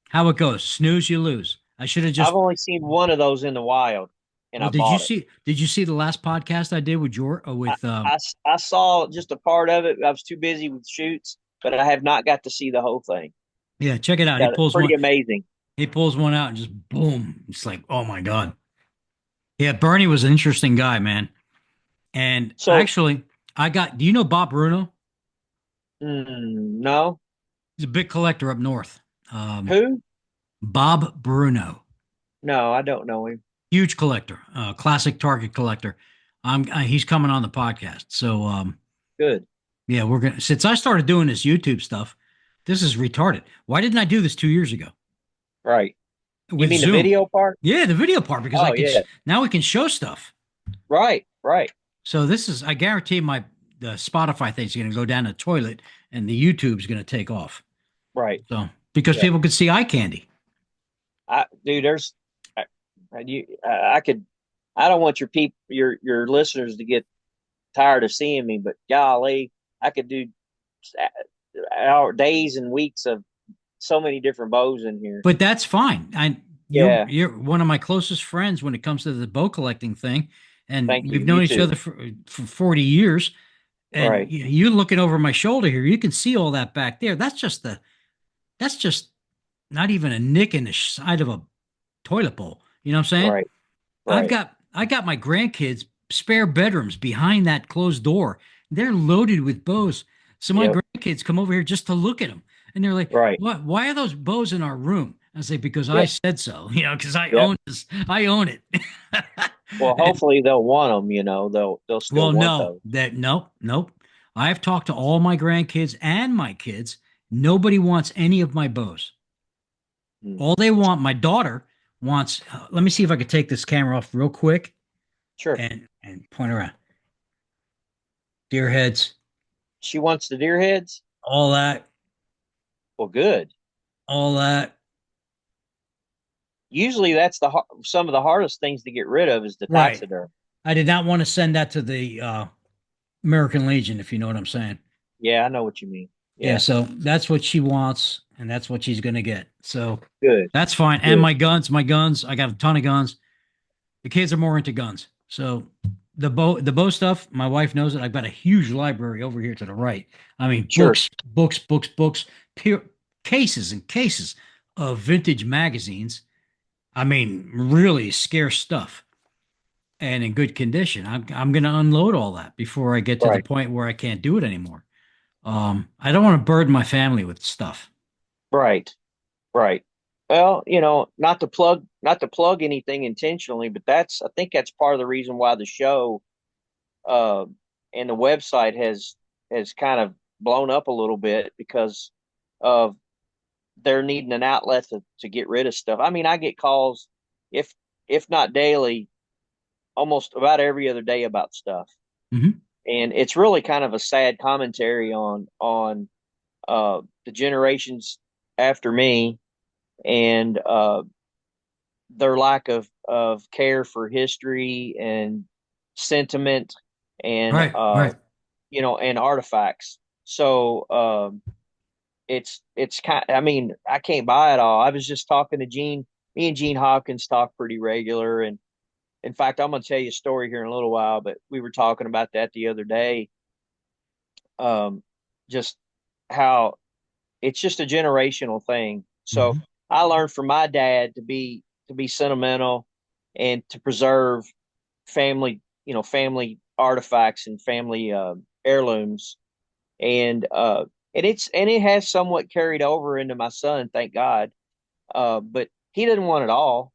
how it goes. Snooze, you lose. I should have I've just. only seen one of those in the wild, and Well, I bought it. Did you see the last podcast I did with George I, with I saw just a part of it. I was too busy with shoots, but I have not got to see the whole thing. yeah, check it out. Yeah, it's pretty amazing. He pulls one out and just boom. It's like, oh my God. Yeah, Bernie was an interesting guy, man. And So, actually, do you know Bob Bruno? no, He's a big collector up north. Um, who? Bob Bruno. No, I don't know him. Huge collector, classic target collector. He's coming on the podcast. So Good. yeah, we're gonna since I started doing this YouTube stuff, this is retarded. Why didn't I do this 2 years ago Right. You with mean the Zoom? video part? Yeah, the video part because I Oh can yeah. now we can show stuff. Right. Right. So this is I guarantee my the Spotify thing's going to go down the toilet and the YouTube's going to take off. Right. So because Yeah. people could see eye candy. Dude, I, I could, I don't want your people, your listeners to get tired of seeing me, but golly, I could do days and weeks of so many different bows in here. But that's fine. I Yeah. you're one of my closest friends when it comes to the bow collecting thing, and Thank you. we've You known each too. other for 40 years. And Right. you looking over my shoulder here, you can see all that back there. That's just not even a nick in the side of a toilet bowl. You know what I'm saying? Right. Right. I got my grandkids spare bedrooms behind that closed door. They're loaded with bows. So my Yep. grandkids come over here just to look at them, and they're like, Right. "What? Why are those bows in our room?" I say, "Because I Yep. said so. You know, because I Yep. own this. I own it." Well, And, hopefully they'll want them, they'll still well, want no, those. that nope, nope. I've talked to all my grandkids and my kids. Nobody wants any of my bows. Hmm. All they want, my daughter wants. Let me see if I could take this camera off real quick Sure. and point around. Deer heads, She wants the deer heads. all that, Well, good. all that. Usually that's some of the hardest things to get rid of is the Right. taxiderm. I did not want to send that to the American Legion, if you know what I'm saying. Yeah, I know what you mean. Yeah, Yeah. so that's what she wants, and that's what she's gonna get. So Good. that's fine. And Good. my guns, I got a ton of guns. The kids are more into guns. So the bow stuff, my wife knows it. I've got a huge library over here to the right. I mean, Sure. books, pure cases and cases of vintage magazines. I mean, really scarce stuff and in good condition. I'm going to unload all that before I get to the Right. point where I can't do it anymore. I don't want to burden my family with stuff. Right. Right. Well, not to plug anything intentionally, but I think that's part of the reason why the show uh and the website has kind of blown up a little bit because of they're needing an outlet to get rid of stuff. I mean, I get calls if if not daily, almost about every other day about stuff. Hmm. And it's really kind of a sad commentary on the generations after me and their lack of care for history and sentiment and Right, right. and artifacts. So it's kind. I mean, I can't buy it all. I was just talking to Gene. Me and Gene Hopkins talk pretty regular, and in fact, I'm going to tell you a story here in a little while. But we were talking about that the other day. Um, just how it's just a generational thing. So Hmm. I learned from my dad to be sentimental and to preserve family, family artifacts and family heirlooms, and it has somewhat carried over into my son, thank God. But he didn't want it all,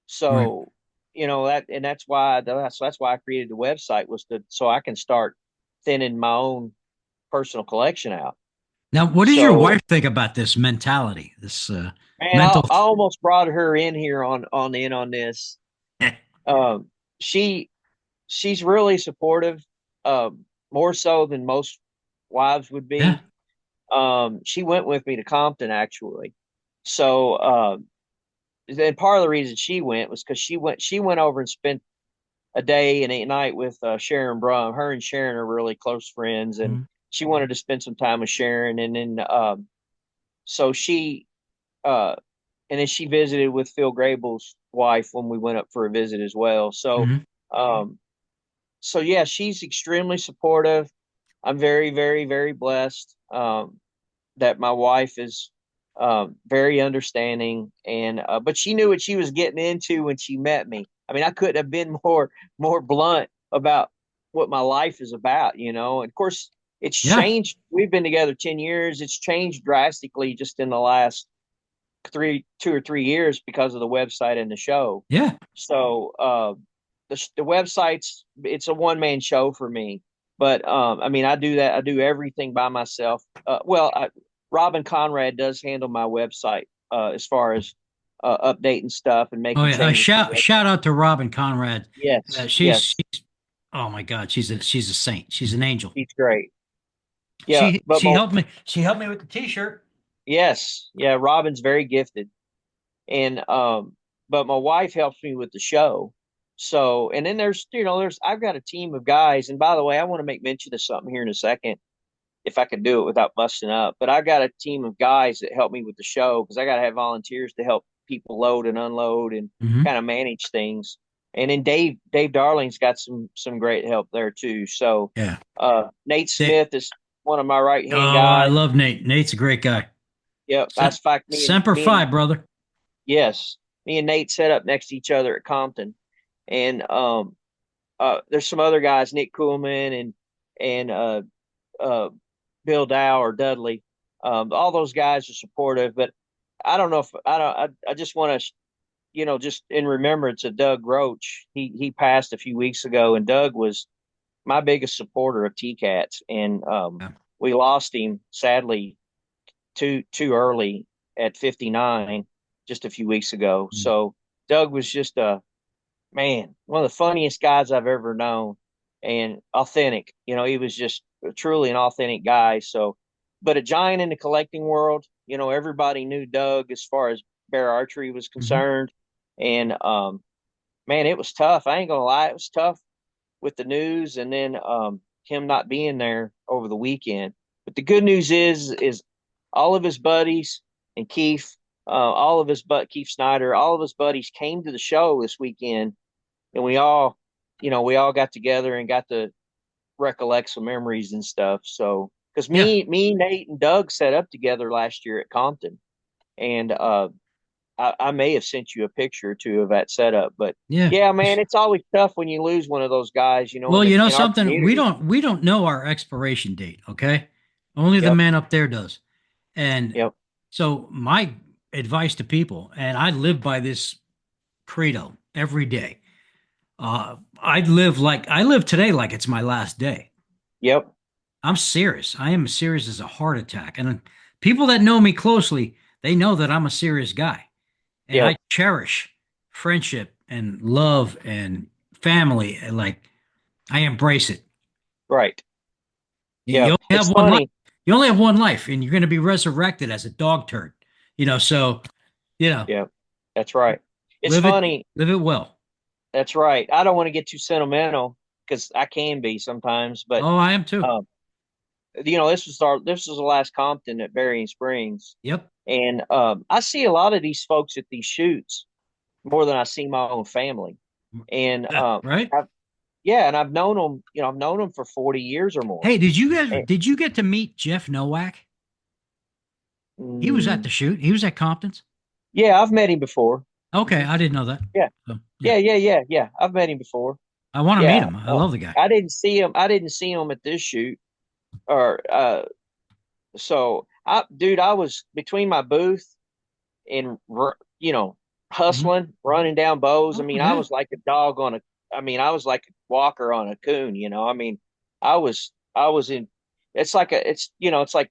Right. so that's why I created the website was to so I can start thinning my own personal collection out. Now, what does your So wife think about this mentality, this man, mental? I almost brought her in here on this. Um, she she's really supportive, more so than most wives would Yeah. be. She went with me to Compton actually. So then part of the reason she went was because she went over and spent a day and a night with Sharon Brum. Her and Sharon are really close friends, and Mhm. she wanted to spend some time with Sharon. And then so she uh, and then she visited with Phil Grable's wife when we went up for a visit as well. Mhm. Um, so yeah, she's extremely supportive. I'm very, very, very blessed that my wife is very understanding, and but she knew what she was getting into when she met me. I mean, I couldn't have been more blunt about what my life is about, And of course, it's Yeah. changed. We've been together 10 years. It's changed drastically just in the last 2 or 3 years because of the website and the show. Yeah. So the website's it's a one man show for me. But I mean, I do that. I do everything by myself. Robin Conrad does handle my website as far as updating stuff and Oh making yeah. changes to the Shout website. out to Robin Conrad. Yes, She's yes, oh my God, she's a saint. She's an angel. he's great. Yeah, but She helped me. She helped me with the T-shirt. yes, yeah, Robin's very gifted, and but my wife helps me with the show. So, and then there's I've got a team of guys, and by the way, I want to make mention of something here in a second, if I could do it without busting up. But I got a team of guys that help me with the show because I got to have volunteers to help people load and unload and Hmm. kind of manage things. And then Dave Darling's got some great help there too. So Yeah. Nate They, Smith is one of my right oh, hand I guys. love Nate. Nate's a great guy. Yep, that's in fact Semper Fi, brother. yes, me and Nate set up next to each other at Compton, and there's some other guys, Nick Kuhlman and uh, Bill Dow or Dudley. All those guys are supportive, but I don't know if I don't. I just want to, just in remembrance of Doug Roach. He passed a few weeks ago, and Doug was my biggest supporter of T-Cats, and Yeah. we lost him sadly too early at 59 just a few weeks ago. Mm. So Doug was just a man, one of the funniest guys I've ever known, and authentic. He was just truly an authentic guy. So, but a giant in the collecting world. Everybody knew Doug as far as bear archery was Mhm. concerned, and man, it was tough. I ain't gonna lie, it was tough with the news, and then him not being there over the weekend. But the good news is all of his buddies and Keith, Keith Snyder, all of his buddies came to the show this weekend, and we all got together and got to recollect some memories and stuff. So, because Yeah. Nate, and Doug set up together last year at Compton, and I may have sent you a picture or two of that setup. But Yeah. yeah, man, it's always tough when you lose one of those guys, Well, you know in our something, community. we don't know our expiration date, okay? Only the Yep, man up there does. And yep, so my advice to people, and I live by this credo every day. I live today like it's my last day. yep, I'm serious. I am as serious as a heart attack. And people that know me closely, they know that I'm a serious guy. And I yep. cherish friendship and love and family. And like I embrace it. Right. You Yep. only have It's one life. funny. You only have one life, and you're going to be resurrected as a dog turd. So you know, Yep. That's right. It's live it, funny. live it well. That's right. I don't want to get too sentimental because I can be sometimes, but Oh, I am too. um, this was the last Compton at Berrien Springs, Yep. and I see a lot of these folks at these shoots more than I see my own family, and Yeah, right. yeah, and I've known them. I've known them for 40 years or more. Hey, And, did you get to meet Jeff Nowak? He was at mm, the shoot. He was at Compton's. yeah, I've met him before. Okay, Hmm. I didn't know that. Yeah, So, yeah, yeah. I've met him before. I want to meet Yeah, him. I love the guy. I didn't see him. I didn't see him at this shoot, or so dude, I was between my booth and Mhm. hustling, running down bows. I Oh mean, I yeah. was like a dog on a. I mean, I was like a walker on a coon. I mean, I was in. It's like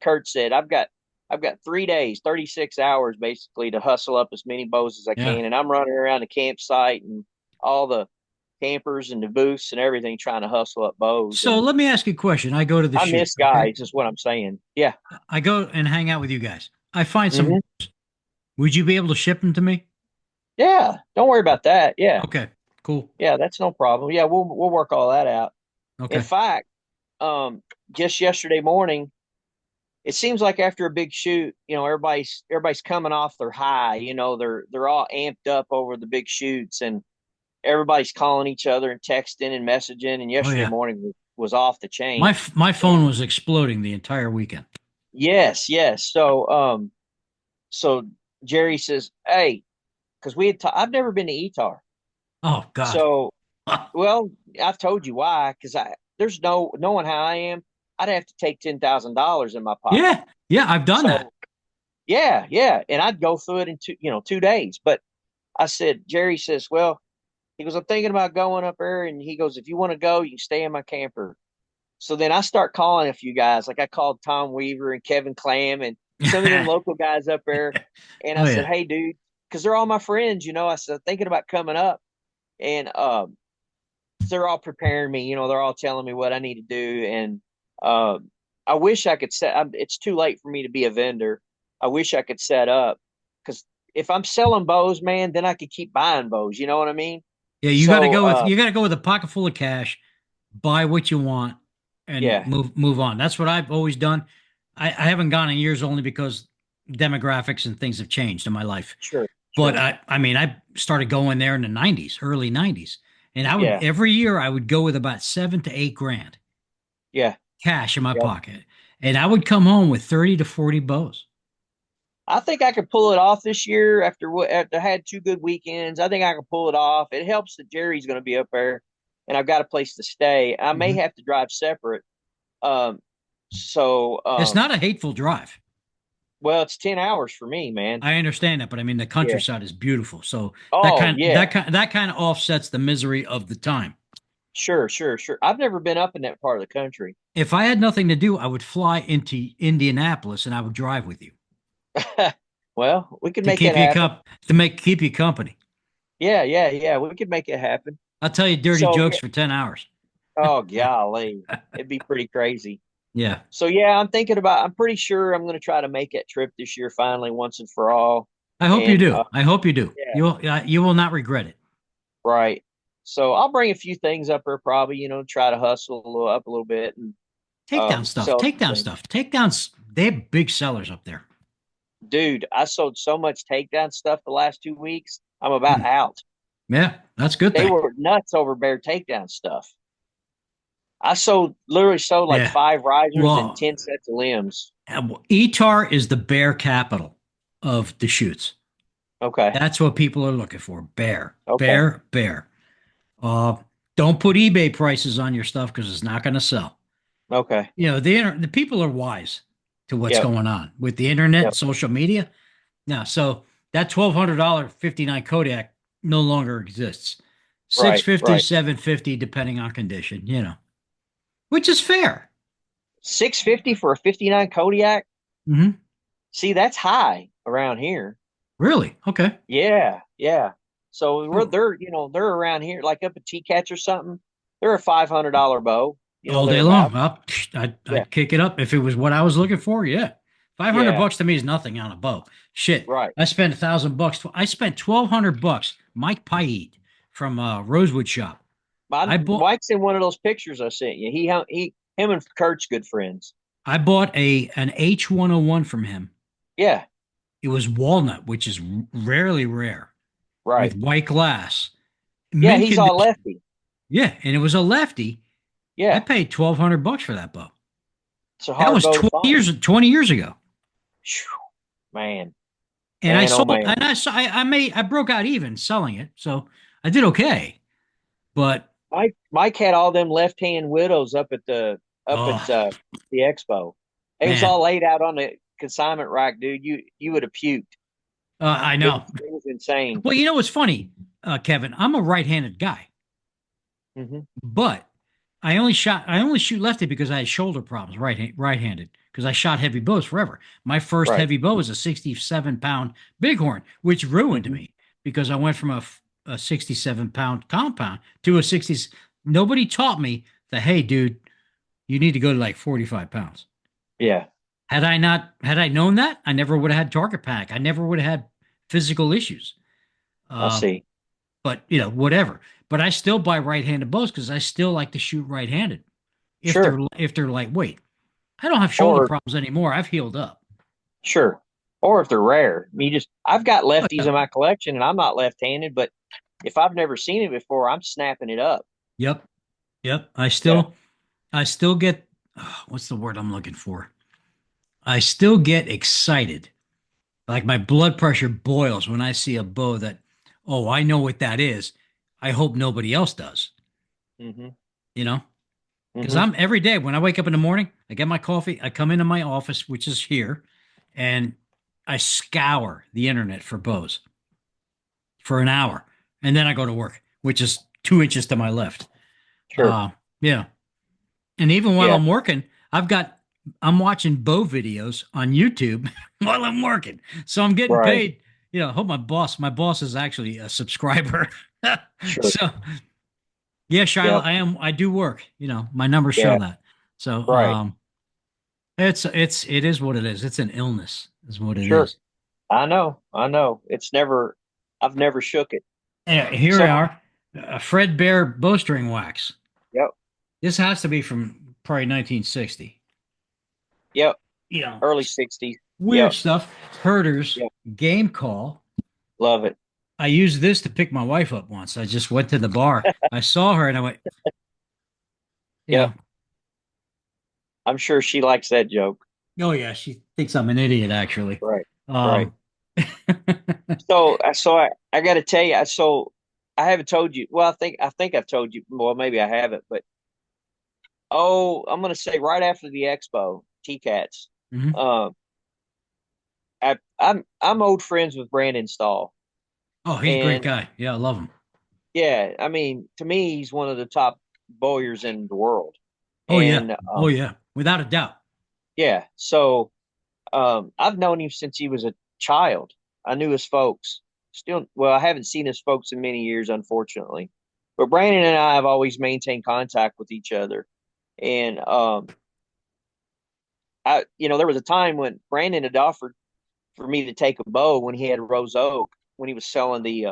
Kurt said. I've got 3 days, 36 hours basically to hustle up as many bows as I Yeah. can, and I'm running around the campsite and all the campers and the booths and everything trying to hustle up bows. So And let me ask you a question. I go to the I shoot. miss Okay. guys, is what I'm saying. Yeah. I go and hang out with you guys. I find some. Hmm. Would you be able to ship them to me? Yeah. Don't worry about that. Yeah. Okay. Cool. Yeah. That's no problem. Yeah. We'll work all that out. In Okay. fact, just yesterday morning, it seems like after a big shoot, everybody's coming off their high. They're all amped up over the big shoots, and everybody's calling each other and texting and messaging. And Oh yesterday yeah. morning was off the chain. My And phone was exploding the entire weekend. yes, yes. So Jerry says, "Hey," because I've never been to Etar. Oh God. So, well, I've told you why. Because there's no knowing how I am. I'd have to take $10,000 in my pocket. Yeah. Yeah. I've done that. So Yeah, yeah. And I'd go through it in 2 days. But I said, Jerry says, well, he goes, I'm thinking about going up there. And he goes, if you want to go, you can stay in my camper. So then I start calling a few guys. Like I called Tom Weaver and Kevin Clam and some of them local guys up there. And I Oh said, yeah. hey, dude, because they're all my friends, I said, thinking about coming up. And they're all preparing me, they're all telling me what I need to do. And I wish I could it's too late for me to be a vendor. I wish I could set up because if I'm selling bows, man, then I could keep buying bows. You know what I mean? Yeah, So, you got to go with a pocket full of cash, buy what you want, and yeah, move on. That's what I've always done. I haven't gone in years only because demographics and things have changed in my life. sure, But sure. I mean, I started going there in the '90s, early '90s, and I would Yeah, every year I would go with about 7 to 8 grand yeah. cash in my Yeah. pocket, and I would come home with 30 to 40 bows. I think I could pull it off this year after I had 2 good weekends. I think I could pull it off. It helps that Jerry's going to be up there, and I've got a place to stay. I may Mhm. have to drive separate. Um, so It's not a hateful drive. well, it's 10 hours for me, man. I understand that, but I mean the Yeah. countryside is beautiful, so Oh yeah. that kind of offsets the misery of the time. Sure, sure, sure. I've never been up in that part of the country. If I had nothing to do, I would fly into Indianapolis and I would drive with you Well, we could to make that happen. keep you company. Yeah, yeah, yeah. We could make it happen. I'll tell you dirty So jokes yeah. for 10 hours. Oh golly, it'd be pretty crazy. Yeah. So yeah, I'm pretty sure I'm going to try to make that trip this year finally once and for all. I hope you And do. I hope you do. yeah, You will not regret it. right. So I'll bring a few things up there probably, try to hustle up a little bit and sell Take some down things. stuff. They have big sellers up there. Dude, I sold so much takedown stuff the last 2 weeks. I'm about Hmm. out. Yeah, that's a good They thing. were nuts over bear takedown stuff. I literally sold like Yeah. 5 risers and Well, 10 sets of limbs. Etar is the bear capital of the shoots. Okay. That's what people are looking for. Bear, Okay. bear, bear. Uh, don't put eBay prices on your stuff because it's not going to sell. Okay. The people are wise to what's Yep. going on with the internet, Yep. social media. Now, so that $1,200 59 Kodak no longer exists. Right. 650, Right. 750, depending on condition, which is fair. 650 for a 59 Kodiak. Hmm. See, that's high around here. Really? Okay. Yeah. Yeah. So Oh, they're around here, like up at T Cats or something. They're a $500 bow, all day long. thereabout. Well, Yeah. I'd kick it up if it was what I was looking for. Yeah. 500 Yeah. bucks to me is nothing on a bow. Shit. Right. I spent 1,000 bucks. I spent 1,200 bucks. Mike Pyatt from Rosewood Shop. I bought Mike's in one of those pictures I sent you. Him and Kurt's good friends. I bought an H101 from him. Yeah. It was walnut, which is rarely rare, with Right. white glass, Yeah. mint He's all condition. lefty. Yeah, and it was a lefty. I Yeah. paid 1,200 bucks for that bow. It's a That hard was bow to 20 find. years 20 years ago. Phew, man. And I Man, oh sold man. and I saw I broke out even selling it. So I did okay. But Mike had all them left hand widows up at oh the expo. It was man, all laid out on the consignment rack, dude. You would have puked. I It know. was it was insane. Well, what's funny, Kevin? I'm a right-handed guy, Hmm. but I only shoot lefty because I had shoulder problems, right-handed, because I shot heavy bows forever. My first Right. heavy bow was a 67-pound bighorn, which ruined Hmm. me because I went from a 67-pound compound to a 60. Nobody taught me that, hey, dude, you need to go to like 45 pounds. Yeah, Had I known that, I never would have had target panic. I never would have had physical issues. I Uh, see. but whatever. But I still buy right-handed bows because I still like to shoot right-handed Sure. if they're lightweight. I don't have shoulder Or problems anymore. I've healed up. sure. Or if they're rare. I've got Oh, lefties yeah. in my collection and I'm not left-handed, but if I've never seen it before, I'm snapping it up. Yep. Yep. Yeah. I still get what's the word I'm looking for? I still get excited. Like my blood pressure boils when I see a bow that, oh, I know what that is. I hope nobody else does, Hmm. you know? Because Hmm. I'm every day when I wake up in the morning, I get my coffee, I come into my office, which is here, and I scour the internet for bows for an hour, and then I go to work, which is 2 inches to my left. Sure. Uh, yeah. And even while Yeah. I'm working, I'm watching bow videos on YouTube while I'm working. So I'm getting Right. paid. I hope my boss is actually a subscriber. Sure. So yeah, Shiloh, Yep. I do work. My numbers show Yeah. that. So Right. it is what it is. It's an illness, is what it Sure. is. I know. I know. I've never shook it. Here we So, are, Fred Bear bowstring wax. yep. This has to be from probably 1960. Yep. You know, Early 60s. weird Yep. stuff. Herders Yep. game call. Love it. I used this to pick my wife up once. I just went to the bar. I saw her and I went, you Yep. know, I'm sure she likes that joke. oh yeah, she thinks I'm an idiot actually. Right. Right. Um, So I got to tell you, I haven't told you. Well, I think I've told you. Well, maybe I haven't, but I'm gonna say right after the expo, T-Cats. mhm. Um, I'm old friends with Brandon Stahl, Oh, he's a great and guy. Yeah, I love him. yeah, I mean, to me, he's one of the top bowyers in the world, Oh yeah. and Oh yeah. Without a doubt. yeah, so I've known him since he was a child. I knew his folks. Still, well, I haven't seen his folks in many years, unfortunately. But Brandon and I have always maintained contact with each other. And there was a time when Brandon had offered for me to take a bow when he had Rose Oak, when he was selling the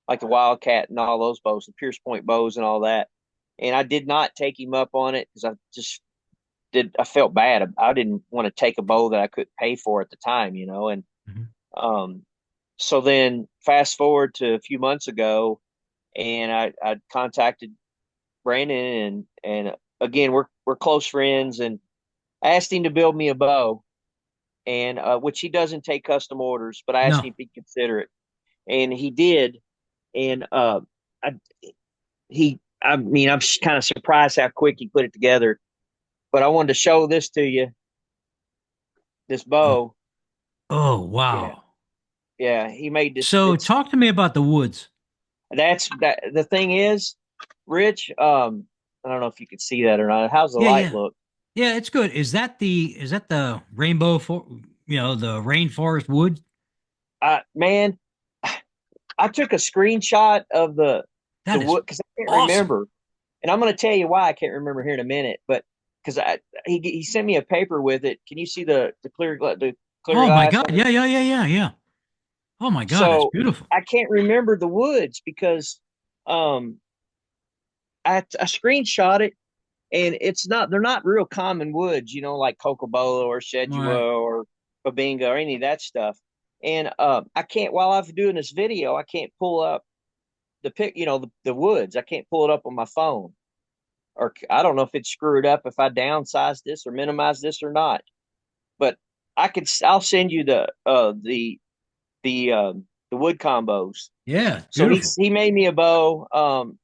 like the Wildcat and all those bows, the Pierce Point bows and all that. And I did not take him up on it because I felt bad. I didn't want to take a bow that I couldn't pay for at the time. And Mhm. um, so then fast forward to a few months ago, and I contacted Brandon, and again we're close friends, and I asked him to build me a bow, and which he doesn't take custom orders, but I asked No, him if he'd consider it, and he did, and I I mean I'm kind of surprised how quick he put it together, but I wanted to show this to you, this oh, bow. oh Yeah, wow. yeah, he made this. So It's talk to me about the woods. that the thing is, Rich. I don't know if you could see that or not. How's the Yeah, light yeah. look? Yeah, it's good. Is that the rainbow for the rainforest wood? Man, I took a screenshot of the That is wood because I can't awesome. remember, and I'm going to tell you why I can't remember here in a minute. But because he sent me a paper with it. Can you see the clear Oh my glass God. on it? Yeah, yeah, yeah, yeah, yeah. Oh my God, that's So beautiful. I can't remember the woods because um I screenshot it, and they're not real common woods, like cocobolo or All right. sedua or babinga or any of that stuff. And I can't, while I'm doing this video, I can't pull up the woods. I can't pull it up on my phone, or I don't know if it's screwed up if I downsize this or minimize this or not. But I'll send you the the wood combos. Yeah, So beautiful. he made me a bow,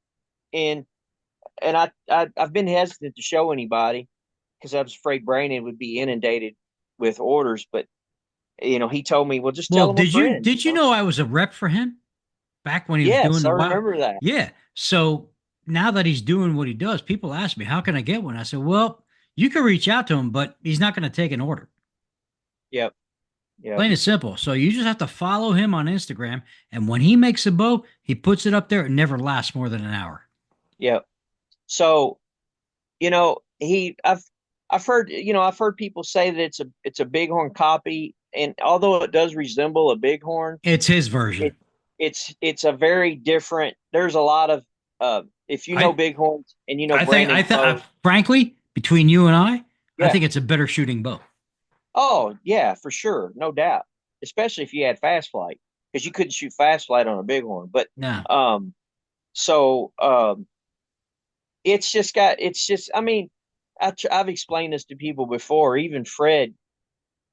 and I've been hesitant to show anybody because I was afraid Brandon would be inundated with orders. But he told me, well, just Well, tell him a did you friend. did you know I was a rep for him back when he was doing Yes, the I wild? remember that. Yeah. So now that he's doing what he does, people ask me, how can I get one? I said, well, you can reach out to him, but he's not going to take an order. Yep, yep, Plain and simple. So you just have to follow him on Instagram. And when he makes a bow, he puts it up there. It never lasts more than an hour. yep. So I've heard people say that it's a bighorn copy, and although it does resemble a bighorn, It's his version. it it's a very different. There's a lot of if you know I bighorns and I think Brandon's bow. frankly, between you and I Yeah. think it's a better shooting bow. Oh yeah, for sure, no doubt. Especially if you had fast flight, because you couldn't shoot fast flight on a bighorn. But No. um, so it's just. I mean, I've explained this to people before. Even Fred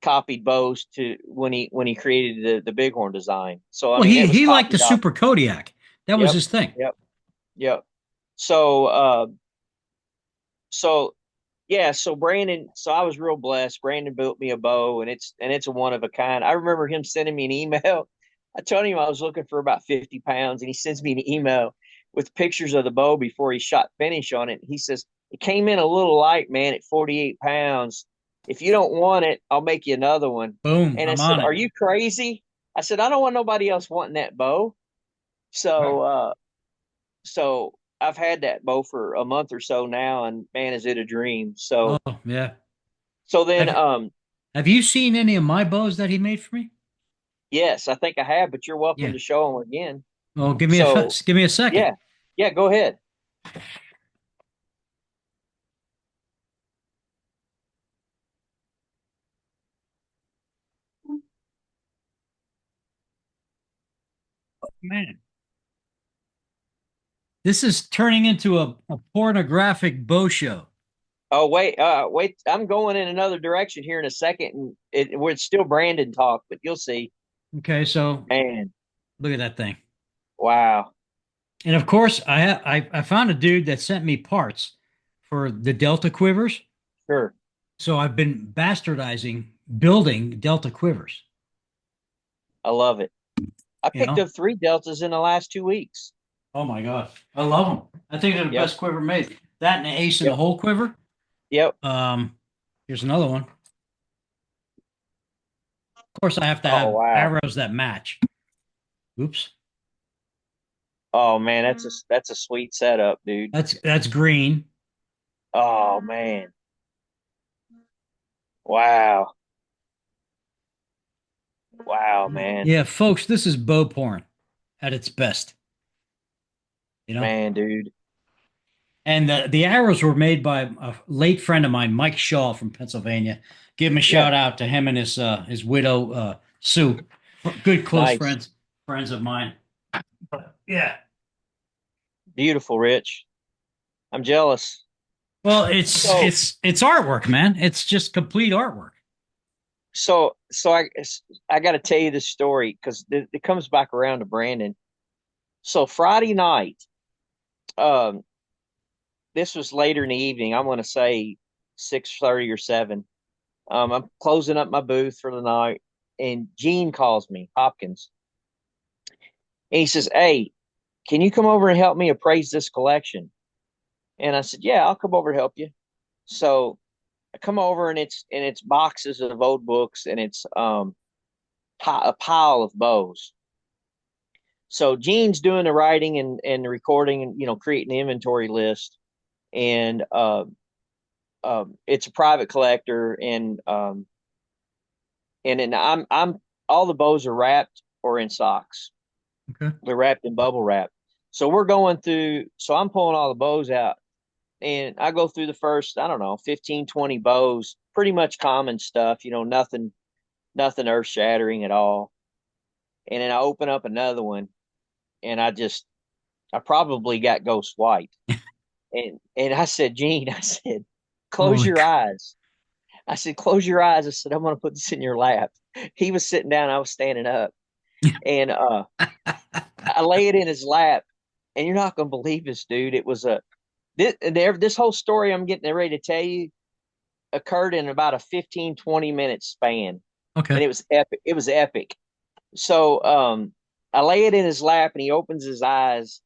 copied bows to when he created the bighorn design. So I Well, mean, he it was he liked the copied off. Super Kodiak. That was Yep, his thing. yep, yep. So so Yeah, so Brandon, so I was real blessed. Brandon built me a bow, and it's a one of a kind. I remember him sending me an email. I told him I was looking for about 50 pounds, and he sends me an email with pictures of the bow before he shot finish on it. He says, it came in a little light, man, at 48 pounds. If you don't want it, I'll make you another one. Boom, And I I'm said, on it. are you crazy? I said, I don't want nobody else wanting that bow. Right. So so I've had that bow for a month or so now, and man, is it a dream. Oh, So yeah. so then Have Have you seen any of my bows that he made for me? yes, I think I have, but you're welcome Yeah. to show them again. Well, So give me a second. yeah, yeah, go ahead. Man, this is turning into a pornographic bow show. Oh wait, I'm going in another direction here in a second, and we're still Brandon talk, but you'll see. Okay, so Man, look at that thing. wow, And of course, I found a dude that sent me parts for the Delta quivers. sure, So I've been bastardizing building Delta quivers. I love it. I You picked know? up 3 deltas in the last 2 weeks. Oh my God, I love them. I think they're the Yep, best quiver made. That and the ace in the yep, hole quiver. yep. Um, Here's another one. Of course, I have to Oh have wow. arrows that match. Oops, Oh man, that's a sweet setup, dude. that's green. Oh man, wow, wow, man, Yeah, folks, this is bow porn at its best. You know, man, dude. and the arrows were made by a late friend of mine, Mike Shaw from Pennsylvania. Give him a Yeah, shout out to him and his widow Sue, good close nice, friends of mine. Yeah. beautiful, Rich. I'm jealous. Well, So, it's artwork, man. It's just complete artwork. so I got to tell you this story because it comes back around to Brandon. So Friday night, um, this was later in the evening. I'm going to say 6:30 or 7. I'm closing up my booth for the night, and Gene calls me, Hopkins, and he says, "Hey, can you come over and help me appraise this collection?" And I said, "Yeah, I'll come over and help you." So I come over, and it's boxes of old books, and it's a pile of bows. So Gene's doing the writing and the recording and creating the inventory list, and it's a private collector, and then I'm all the bows are wrapped or in socks. Okay. They're wrapped in bubble wrap. So we're going through. So I'm pulling all the bows out, and I go through the first, I don't know, 15, 20 bows, pretty much common stuff, nothing earth shattering at all. And then I open up another one, and I probably got ghost white. And I said, Gene, I said, close Holy. your eyes. I said, close your eyes. I said, I'm going to put this in your lap. He was sitting down. I was standing up. And I lay it in his lap. And you're not going to believe this, dude. It was this whole story I'm getting ready to tell you occurred in about a 15, 20-minute span. And Okay. it was epic. It was epic. So I lay it in his lap, and he opens his eyes,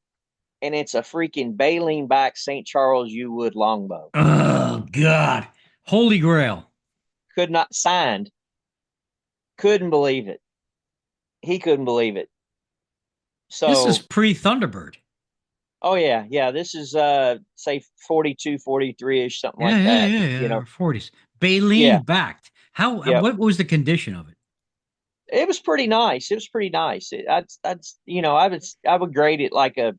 and it's a freaking baleen back St. Charles U Wood longbow. Oh God. Holy Grail. Could not signed. Couldn't believe it. He couldn't believe it. This is So, pre Thunderbird. oh yeah, yeah. This is say 42, 43 ish, something Yeah, like yeah, that. yeah, You yeah. know, 40s. yeah, Baleen backed. How yeah. what was the condition of it? It was pretty nice. It was pretty nice. I would grade it like a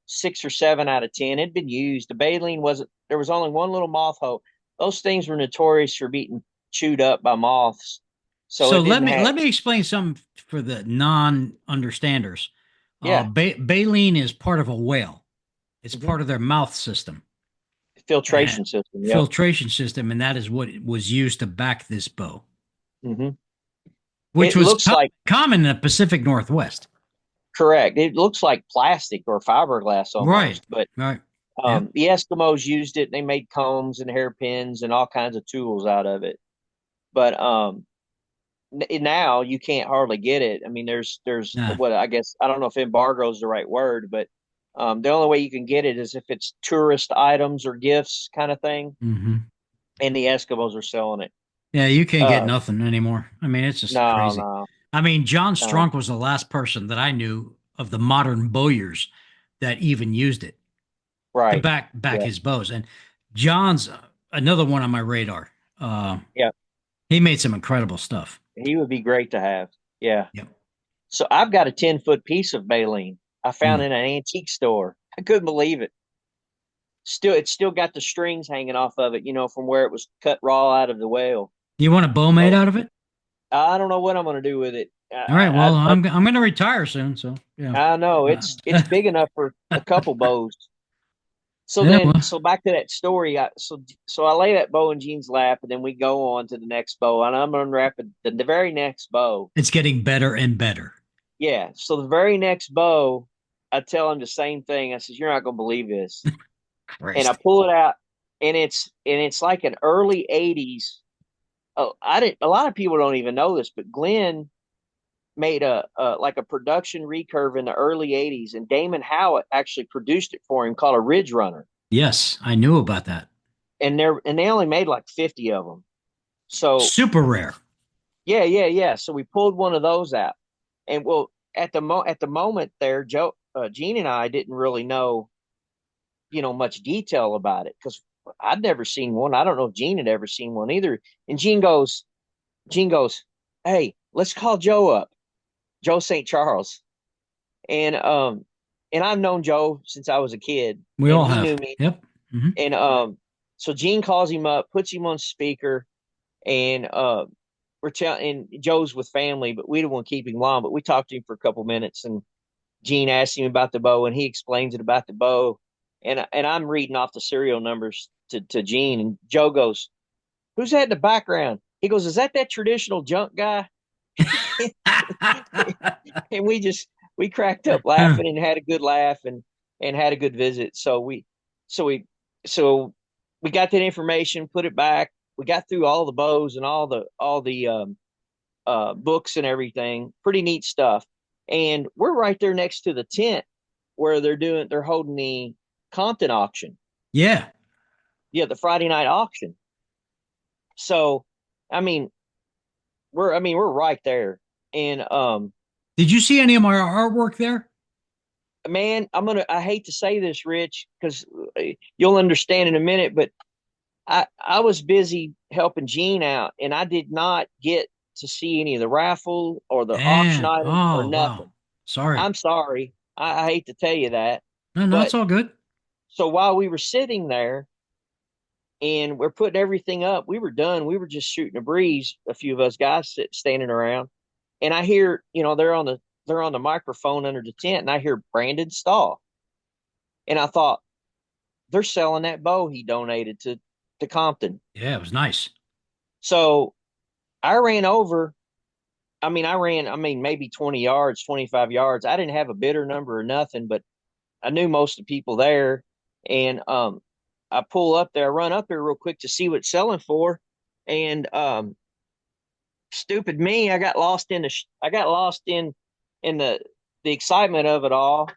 6 or 7 out of 10. It'd been used. The baleen wasn't. There was only one little moth hole. Those things were notorious for being chewed up by moths. So So it didn't have. let me explain something for the non-understanders. Yeah. Baleen is part of a whale. It's Hmm. part of their mouth system and Filtration system. Yep. filtration system, and that is what was used to back this bow, Hmm. which It was looks like common in the Pacific Northwest. correct. It looks like plastic or fiberglass Right, almost, but right. Yep. The Eskimos used it. They made combs and hairpins and all kinds of tools out of it. But now you can't hardly get it. I mean, there's Nah. what I guess I don't know if embargo is the right word, but the only way you can get it is if it's tourist items or gifts kind of thing, Hmm. and the Eskimos are selling it. Yeah, you can't get Uh, nothing anymore. I mean, it's just no, crazy. no, I mean, John no. Strunk was the last person that I knew of the modern bowyers that even used it to Right. back Yeah. his bows. And John's another one on my radar. Uh, Yeah. he made some incredible stuff. He would be great to have. Yeah. Yep. So I've got a 10-foot piece of baleen I found Mm. in an antique store. I couldn't believe it. It's still got the strings hanging off of it, from where it was cut raw out of the whale. You want a bow made So out of it? I don't know what I'm going to do with it. All right. Well, I'd love. I'm going to retire soon, so yeah. I know Uh, it's big enough for a couple bows. yeah. Well, So back to that story. So I lay that bow in Gene's lap, and then we go on to the next bow, and I'm unwrapping the very next bow. it's getting better and better. Yeah. So the very next bow, I tell him the same thing. I says, "You're not gonna believe this," and I Christ. pull it out, and it's like an early '80s. Oh, I didn't. A lot of people don't even know this, but Glenn made a production recurve in the early '80s, and Damon Howitt actually produced it for him, called a Ridge Runner, Yes, I knew about that. and they only made like 50 of them. So Super rare. yeah, yeah, yeah. So we pulled one of those out, and well, at the moment there, Gene and I didn't really know, much detail about it because I'd never seen one. I don't know if Gene had ever seen one either. And Gene goes, "Hey, let's call Joe up, Joe St. Charles." And I've known Joe since I was a kid, We and all he have. knew me. Yep. Hmm. And so Gene calls him up, puts him on speaker, and we're telling. And Joe's with family, but we don't want to keep him long. But we talked to him for a couple minutes, and Gene asked him about the bow, and he explains it about the bow, and I'm reading off the serial numbers to Gene, and Joe goes, "Who's that in the background?" He goes, "Is that traditional junk guy?" And we cracked up laughing and had a good laugh and had a good visit. So we so we got that information, put it back. We got through all the bows and all the books and everything. Pretty neat stuff. And we're right there next to the tent where they're holding the Compton auction. Yeah. Yeah, the Friday night auction. So, I mean, we're right there. And Did you see any of my artwork there? man, I hate to say this, Rich, because you'll understand in a minute, but I was busy helping Gene out, and I did not get to see any of the raffle or the auction And items or oh wow. nothing. Sorry. I'm sorry. I hate to tell you that. No, no, it's But all good. so while we were sitting there and we're putting everything up, we were done. We were just shooting a breeze, a few of us guys standing around, and I hear, they're on the microphone under the tent, and I hear Brandon Stahl, and I thought they're selling that bow he donated to Compton. Yeah, it was nice. So I ran over. Maybe 20 yards, 25 yards. I didn't have a bidder number or nothing, but I knew most of the people there. And I pull up there, I run up there real quick to see what it's selling for. And stupid me, I got lost in the excitement of it all,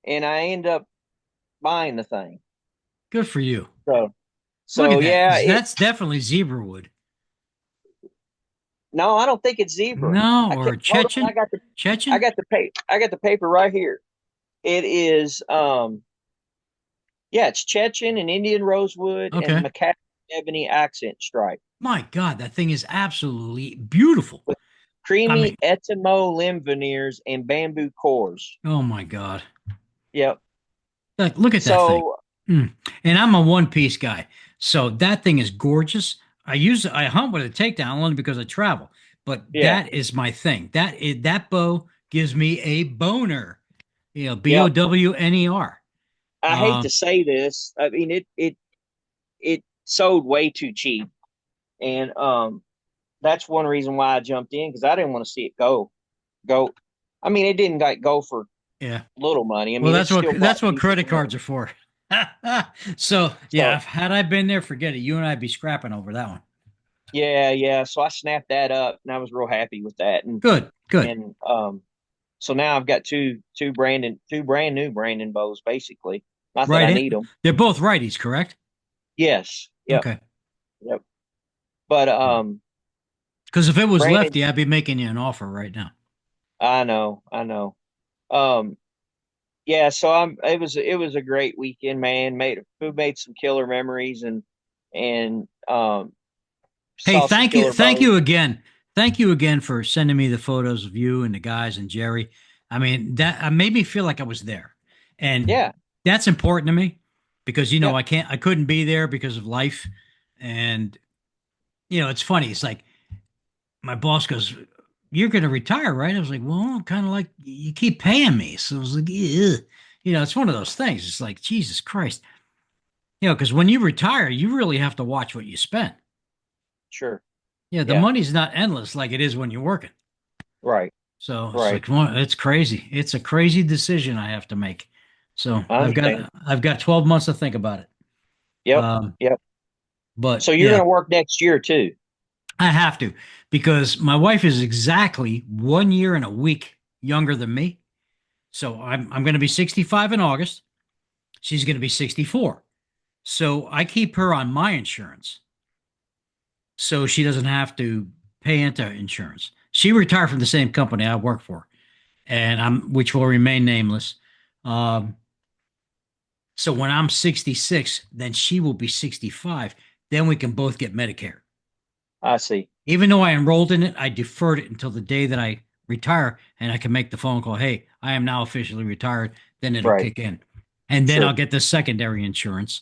and I end up buying the thing. Good for you. So Look so at that. yeah, That's definitely zebra wood. no, I don't think it's zebra. No, I or can't hold on. Chechen. Chechen. I got the paper right here. It is yeah, it's Chechen and Indian rosewood and Okay. macaque ebony accent stripe My God, that thing is absolutely beautiful. with I mean, creamy Etimo limb veneers and bamboo cores. oh my God. Yep. Look at that thing. So Mm. And I'm a one piece guy. So that thing is gorgeous. I hunt with a takedown only because I travel, but yeah, that is my thing. That bow gives me a boner. yep. Bowner. I hate Um, to say this. I mean it sold way too cheap. And that's one reason why I jumped in because I didn't want to see it go. I mean, it didn't like go for yeah. little money. I Well, mean, it still brought that's what decent credit money. cards are for. So yeah, So had I been there, forget it. You and I'd be scrapping over that one. yeah, yeah. So I snapped that up, and I was real happy with that. Good, good. And so now I've got two brand new Brandon bows, basically. Not that Right I in. need them. They're both righties, correct? Yes. Yep. Okay. Yep. But Because if it was Brandon, lefty, I'd be making you an offer right now. I know, I know. Um, yeah. So it was a great weekend, man. Made some killer memories and Hey, saw some killer thank bows. you again. Thank you again for sending me the photos of you and the guys and Jerry. I mean, that made me feel like I was there. And Yeah. that's important to me because, Yep. I couldn't be there because of life. And, it's funny. It's like my boss goes, "You're going to retire, right?" I was like, "Well, kind of like you keep paying me." So I was like, "Ugh." It's one of those things. It's like, Jesus Christ. Because when you retire, you really have to watch what you spend. Sure. Yeah, the Yeah. money's not endless like it is when you're working. Right. So it's Right. like it's crazy. It's a crazy decision I have to make. So I understand. I've got 12 months to think about it. Yep. Um, Yep. but So you're yeah, going to work next year too. I have to because my wife is exactly 1 year and a week younger than me. So I'm going to be 65 in August. She's going to be 64. So I keep her on my insurance so she doesn't have to pay into insurance. She retired from the same company I work for, and which will remain nameless. Um, so when I'm 66, then she will be 65. Then we can both get Medicare. I see. Even though I enrolled in it, I deferred it until the day that I retire and I can make the phone call. Hey, I am now officially retired. Then it'll Right. kick in. And then I'll Sure. get the secondary insurance,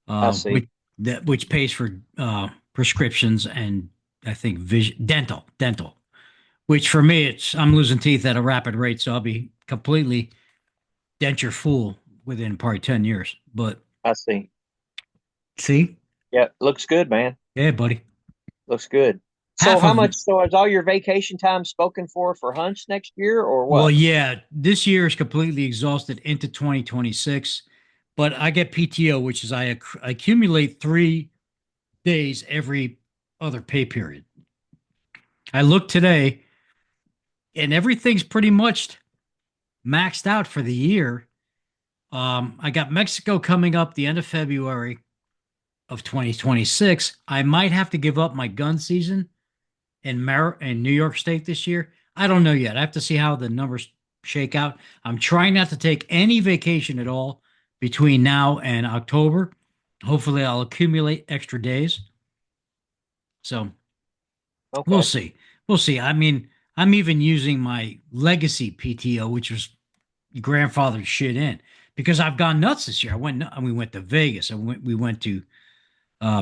I see. which pays for prescriptions and I think dental, which for me, I'm losing teeth at a rapid rate. So I'll be completely denture full within probably 10 years. But I see. see, Yeah. Looks good, man. yeah, buddy. Looks good. So Half how of much, so is all your vacation time spoken for hunts next year or Well, what? yeah, this year is completely exhausted into 2026, but I get PTO, which is I accumulate 3 days every other pay period. I look today and everything's pretty much maxed out for the year. I got Mexico coming up the end of February of 2026. I might have to give up my gun season in New York State this year. I don't know yet. I have to see how the numbers shake out. I'm trying not to take any vacation at all between now and October. Hopefully, I'll accumulate extra days. So we'll Okay. see. We'll see. I mean, I'm even using my legacy PTO, which was grandfather's shit in because I've gone nuts this year. We went to Vegas and we went to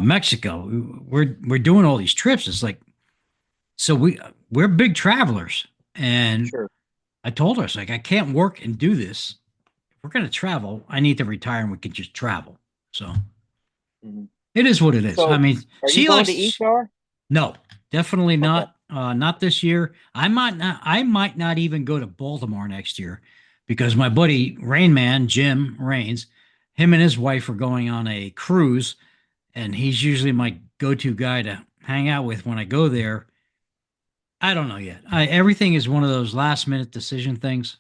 Mexico. We're doing all these trips. It's like so we're big travelers, and Sure. I told her, it's like, I can't work and do this. If we're going to travel, I need to retire and we can just travel. So Mhm. it is what it is. I So mean, are you she going to likes, ESAR? no, definitely Okay. not. Not this year. I might not even go to Baltimore next year because my buddy Rain Man, Jim Rains, him and his wife are going on a cruise and he's usually my go-to guy to hang out with when I go there. I don't know yet. Everything is one of those last minute decision things.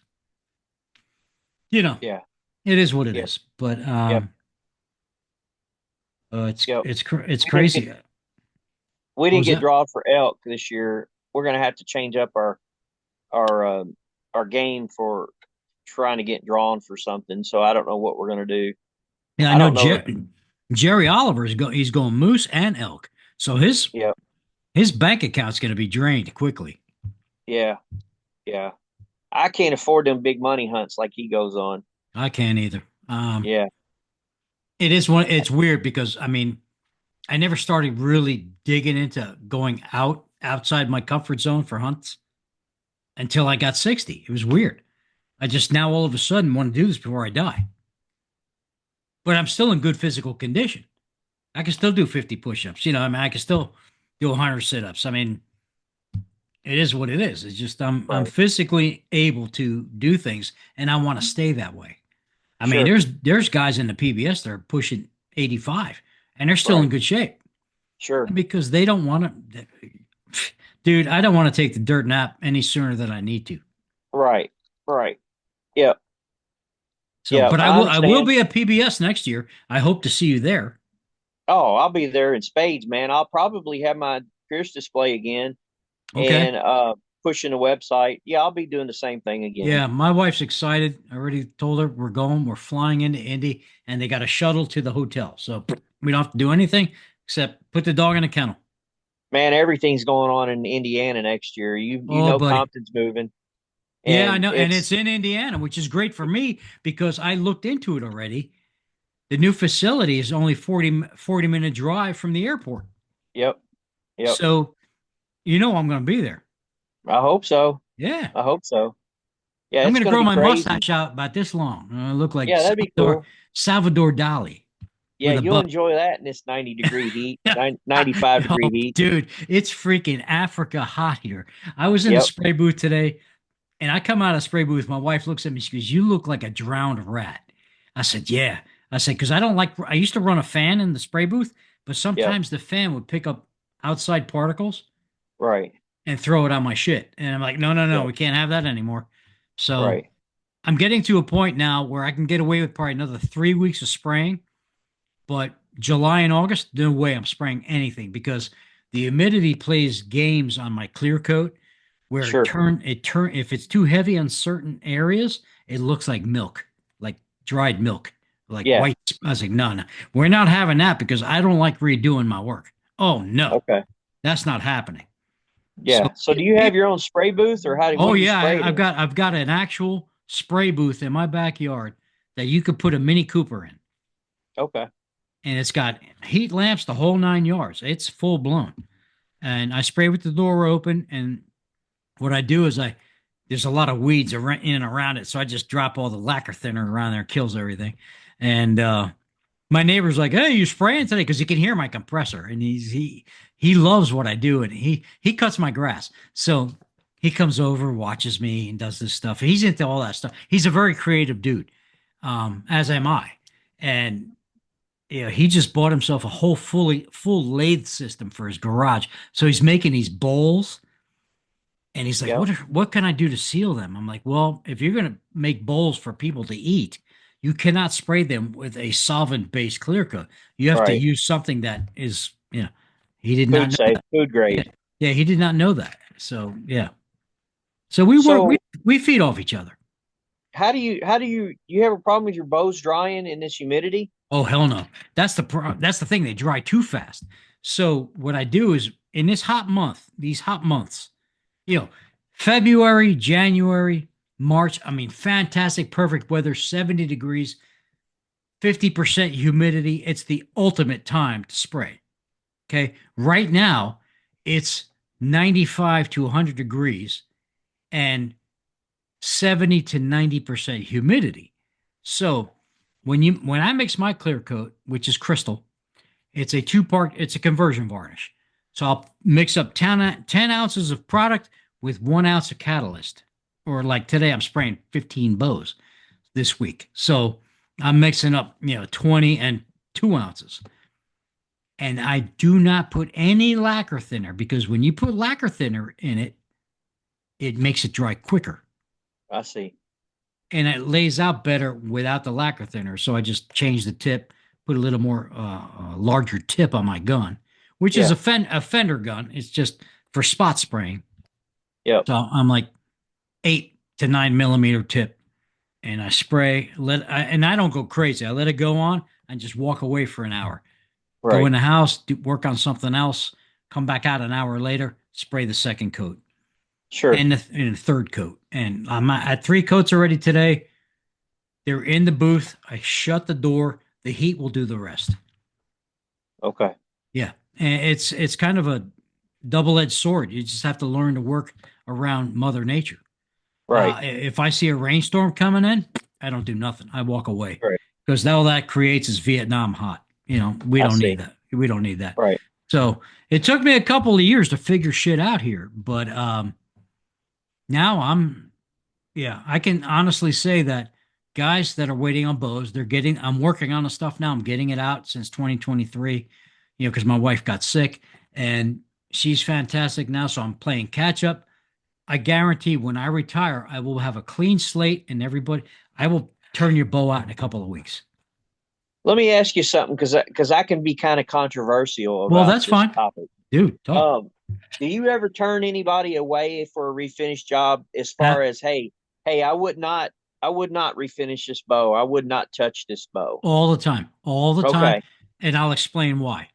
You know, Yeah. it is what it Yep. is. But Yep. Yep. it's We didn't get crazy. we What didn't was get that? drawn for elk this year. We're gonna have to change up our our game for trying to get drawn for something. So I don't know what we're gonna do. Yeah, I I know don't know if Jerry Oliver he's going moose and elk. So yeah, his bank account's going to be drained quickly. yeah, yeah. I can't afford them big money hunts like he goes on. I can't either. Yeah, It's weird because I mean, I never started really digging into going outside my comfort zone for hunts until I got 60. It was weird. I just now all of a sudden want to do this before I die. But I'm still in good physical condition. I can still do 50 push-ups. I mean, I can still do 100 sit-ups. I mean, it is what it is. It's just I'm right. physically able to do things, and I want to stay that way. I mean, Sure. there's guys in the PBS that are pushing 85 and they're still in Right. good shape Sure. because they don't want to. Dude, I don't want to take the dirt nap any sooner than I need to. Right. Right. Yep. So, Yep. but I I will understand. be at PBS next year. I hope to see you there. Oh, I'll be there in spades, man. I'll probably have my Pierce display again Okay. and pushing the website. Yeah, I'll be doing the same thing again. Yeah, my wife's excited. I already told her we're going. We're flying into Indy, and they got a shuttle to the hotel, so we don't have to do anything except put the dog in a kennel. Man, everything's going on in Indiana next year. You Oh, know buddy. Compton's moving, Yeah, I and know, and it's it's in Indiana, which is great for me because I looked into it already. The new facility is only 40-minute drive from the airport, yep, yep. so I'm going to be there. I hope so. Yeah, I hope so. Yeah, I'm it's going to going to grow be my crazy. mustache out about this long. I look like Yeah, that'd be cool. Salvador Dali Yeah, with a you'll butt. enjoy that in this 90-degree heat, Yeah. 95-degree Oh, heat. dude, it's freaking Africa hot here. I was in the Yep, spray booth today, and I come out of spray booth. My wife looks at me. She goes, "You look like a drowned rat." I said, "Yeah." I said, "Because I don't like. I used to run a fan in the spray booth, but yep, sometimes the fan would pick up outside particles right, and throw it on my shit." And I'm like, "No, no, no, yep, we can't have that anymore." So right, I'm getting to a point now where I can get away with probably another 3 weeks of spraying. But July and August, no way I'm spraying anything because the humidity plays games on my clear coat where sure, if it's too heavy on certain areas, it looks like milk, like dried milk, like yeah, white. I was like, no, no, we're not having that because I don't like redoing my work. Oh no, okay, that's not happening. So yeah. So, do you have your own spray booth, or what oh do you yeah, spray it in? I've got an actual spray booth in my backyard that you could put a Mini Cooper in. Okay, And it's got heat lamps, the whole 9 yards. It's full blown. And I spray with the door open. And what I do is there's a lot of weeds in and around it. So I just drop all the lacquer thinner around there, kills everything. And my neighbor's like, "Hey, you spraying today?" Because he can hear my compressor, and he loves what I do, and he cuts my grass. So he comes over, watches me, and does this stuff. He's into all that stuff. He's a very creative dude, as am I. And he just bought himself a whole full lathe system for his garage. So he's making these bowls, and he's like, yep, what can I do to seal them?" I'm like, "Well, if you're gonna make bowls for people to eat, you cannot spray them with a solvent-based clear coat. You have to right. use something that is, he did not Food know safe, that. food Yeah, grade. yeah, he did not know that. So yeah, so we work, So, we feed off each other. you have a problem with your bows drying in this humidity? Oh hell no. That's the thing. They dry too fast. So what I do is in these hot months, you know, February, January, March, I mean, fantastic, perfect weather, 70 degrees, 50% humidity. It's the ultimate time to spray. Okay. Right now, it's 95 to 100 degrees and 70 to 90% humidity. So when I mix my clear coat, which is crystal, it's a conversion varnish. So I'll mix up 10 ounces of product with 1 ounce of catalyst. Or like today, I'm spraying 15 bows this week. So I'm mixing up, 20 and 2 ounces. And I do not put any lacquer thinner because when you put lacquer thinner in it, it makes it dry quicker I see. and it lays out better without the lacquer thinner. So I just changed the tip, put a little more larger tip on my gun, which is Yeah, a fender gun. It's just for spot spraying. yep, So I'm like 8 to 9 millimeter tip, and I spray. And I don't go crazy. I let it go on and just walk away for an hour. Go in right. the house, work on something else. Come back out an hour later, spray the second coat Sure. and the third coat. And I'm at 3 coats already today. They're in the booth. I shut the door. The heat will do the rest. Okay. Yeah. And it's kind of a double-edged sword. You just have to learn to work around Mother Nature. Right. If I see a rainstorm coming in, I don't do nothing. I walk away Right. because all that creates is Vietnam hot. We I don't need see. that. We don't need that. Right. So it took me a couple of years to figure shit out here, but now yeah, I can honestly say that guys that are waiting on bows. I'm working on the stuff now. I'm getting it out since 2023, because my wife got sick and she's fantastic now. So I'm playing catch up. I guarantee when I retire, I will have a clean slate and I will turn your bow out in a couple of weeks. Let me ask you something because I can be kind of controversial Well, about that's this fine. topic. Dude, talk. Do you ever turn anybody away for a refinished job as Uh, far as, hey, I would not refinish this bow. I would not touch this bow. all the time. All the time. Okay. And I'll explain why.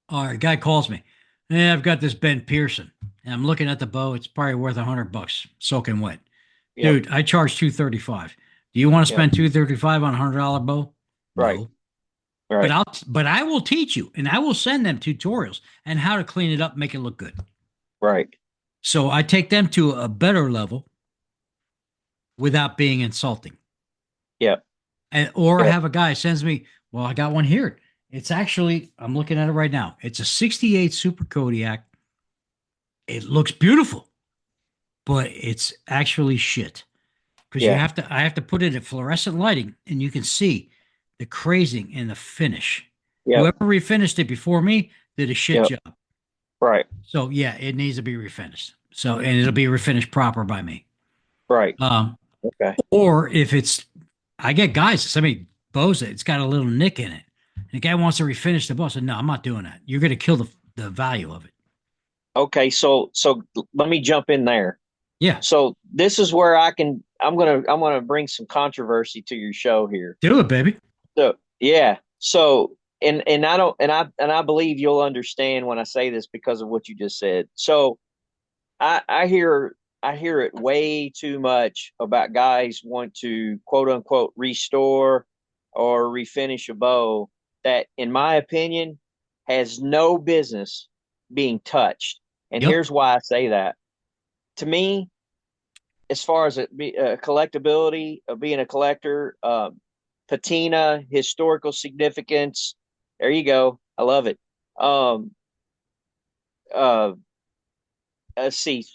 All right, guy calls me. Yeah, I've got this Ben Pearson. And I'm looking at the bow. It's probably worth $100, soaking wet. Yep. Dude, I charge 235. Do you want to Yep. spend 235 on $100 bow? Right. No. Right. But I will teach you and I will send them tutorials and how to clean it up, make it look good. Right. So I take them to a better level without being insulting. Yep. Or Yep. have a guy sends me, well, I got one here. It's actually, I'm looking at it right now. It's a 68 Super Kodiak. It looks beautiful, but it's actually shit. Because Yeah. I have to put it in fluorescent lighting and you can see the crazing and the finish. Yep. Whoever refinished it before me did a shit Yep. job. Right. So yeah, it needs to be refinished. So, and it'll be refinished proper by me. Right. Um, Okay. or if I get guys, somebody bows it, it's got a little nick in it. And the guy wants to refinish the bow. I said, no, I'm not doing that. You're going to kill the value of it. Okay. So let me jump in there. Yeah, So this is where I'm gonna bring some controversy to your show here. do it, baby. So yeah. So and I don't and I believe you'll understand when I say this because of what you just said. So I hear it way too much about guys want to quote unquote restore or refinish a bow that, in my opinion, has no business being touched. And Yep. here's why I say that. To me, as far as collectability of being a collector, patina, historical significance. There you go. I love it. Um, uh, let's see.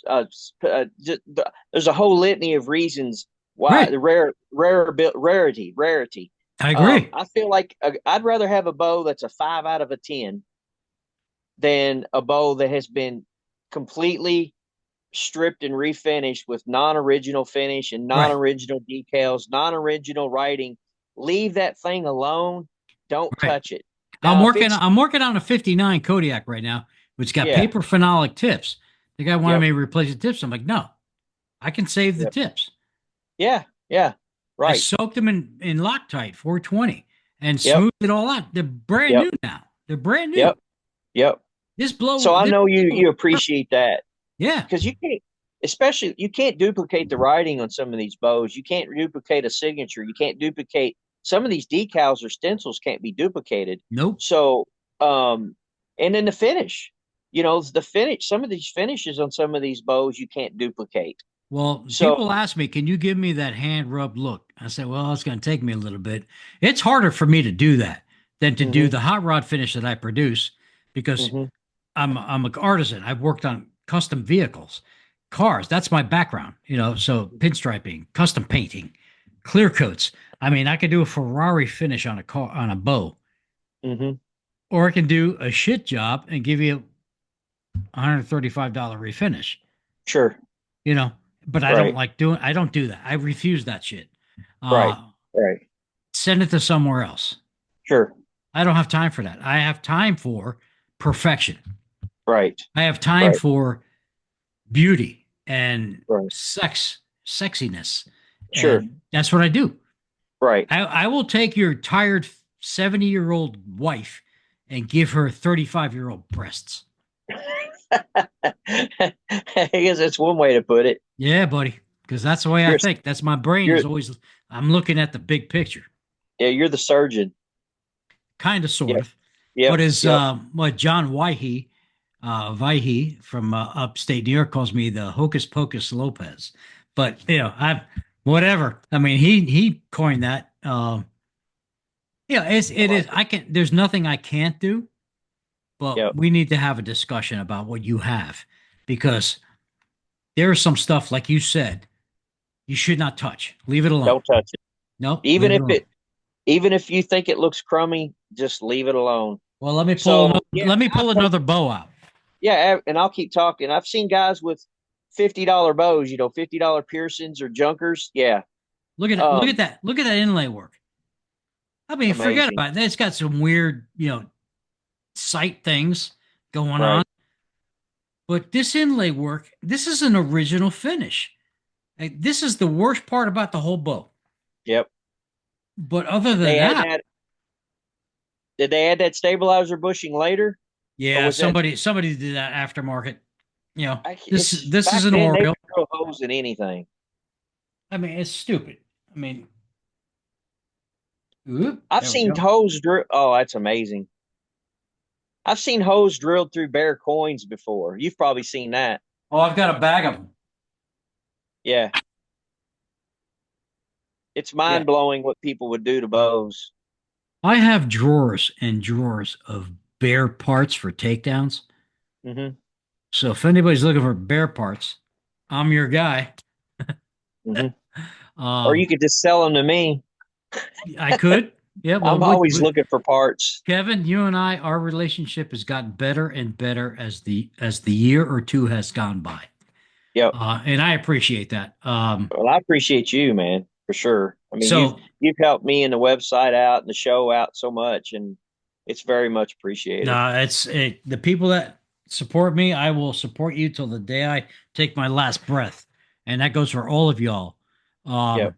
There's a whole litany of reasons why Right. the rarity. I agree. I feel like I'd rather have a bow that's a 5 out of a 10 than a bow that has been completely stripped and refinished with non-original finish and Right. non-original decals, non-original writing. Leave that thing alone. Don't Right. touch it. Now, if it's I'm working on a 59 Kodiak right now, which got yeah, paper phenolic tips. The guy wanted yep, me to replace the tips. I'm like, no, I can save the yep, tips. yeah, yeah, I right, soaked them in Loctite 420 and yep, smoothed it all out. They're brand yep, new now. They're brand new. yep, yep. So I This know you blow, appreciate that yeah. because you can't duplicate the writing on some of these bows. You can't duplicate a signature. You can't duplicate some of these decals or stencils can't be duplicated. Nope. So, and then the finish, the finish, some of these finishes on some of these bows you can't duplicate. Well, So, people ask me, can you give me that hand rubbed look? I said, well, it's going to take me a little bit. It's harder for me to do that than to do hmm the hot rod finish that I produce because hmm I'm an artisan. I've worked on custom vehicles, cars. That's my background, so pinstriping, custom painting, clear coats. I mean, I could do a Ferrari finish on a car, on a bow, hmm or I can do a shit job and give you a $135 refinish, sure, you know, but right, I don't do that. I refuse that shit. right, Uh, right, Send it to somewhere else. sure, I don't have time for that. I have time for perfection. right, I have time right, for beauty and right, sexiness. sure, And that's what I do. right. I will take your tired 70-year-old wife and give her 35-year-old breasts. I guess that's one way to put it. Yeah, buddy. Because that's the way I You're think. That's my brain you're is always, I'm looking at the big picture, yeah, you're the surgeon. kind of, sort Yep, of. yep, But as yep. what John Vihey from upstate New York calls me, the Hocus Pocus Lopez. But I whatever. I mean, he coined that. I It is. like it. I can. There's nothing I can't do, but Yep. we need to have a discussion about what you have because there is some stuff like you said. You should not touch. Leave it alone. Don't touch it. Nope, Even leave it if alone. it even if you think it looks crummy, just leave it alone. Well, let me pull So another, yeah, let me pull another bow out. yeah, and I'll keep talking. I've seen guys with $50 bows, $50 piercings or junkers. Yeah, Look at it. Look at um, that. Look at that inlay work. I mean, forget amazing. about it. It's got some weird, sight things going on. Right. But this inlay work, this is an original finish. Like, this is the worst part about the whole bow. Yep. But other Did than they add that, that? Did they add that stabilizer bushing later, or yeah, was that? somebody did that aftermarket. This It's this is back an then they Oriole. could drill holes in anything. I mean, it's stupid. I mean, oop, I've there we seen go. holes drill. Oh, that's amazing. I've seen holes drilled through bare coins before. You've probably seen that. Oh, I've got a bag of them. Yeah, it's Yeah, mind blowing what people would do to bows. I have drawers and drawers of bare parts for takedowns. Hmm. So if anybody's looking for bare parts, I'm your guy. Hmm. Or Um, you could just sell them to me. I could. Yeah, well, I'm always looking for parts. Kevin, you and I, our relationship has gotten better and better as the year or two has gone by, Yep. and I appreciate that. Well, I appreciate you, man, for sure. I mean, you've So you've helped me and the website out and the show out so much, and it's very much appreciated. no, the people that support me. I will support you till the day I take my last breath, and that goes for all of y'all. Yep. Um,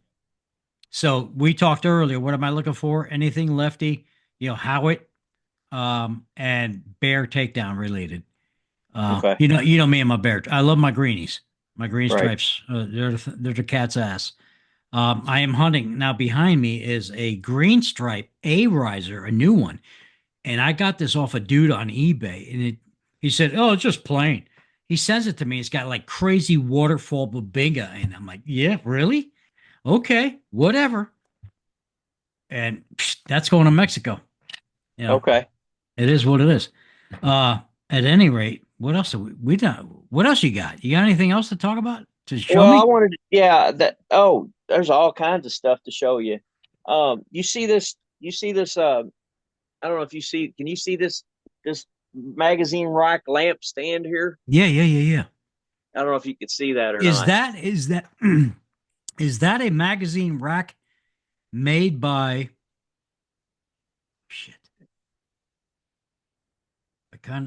so we talked earlier. What am I looking for? Anything lefty, Howitt, and bear takedown related. Okay. Me and my bear. I love my greenies, my green Right. stripes. They're the cat's ass. I am hunting now. Behind me is a green stripe A riser, a new one, and I got this off a dude on eBay, and he said, "Oh, it's just plain." He sends it to me. It's got like crazy waterfall bubinga, and I'm like, "Yeah, really? Okay, whatever." And that's going to Mexico. You know, Okay. it is what it is. Uh, at any rate, what else we done? What else you got? You got anything else to talk about to show Well, I me? wanted to, yeah, that oh, there's all kinds of stuff to show you. You see this I don't know if you see can you see this magazine rack lamp stand here? Yeah, yeah, yeah, yeah. I don't know if you could see that or Is not. that is that is that a magazine rack made by shit?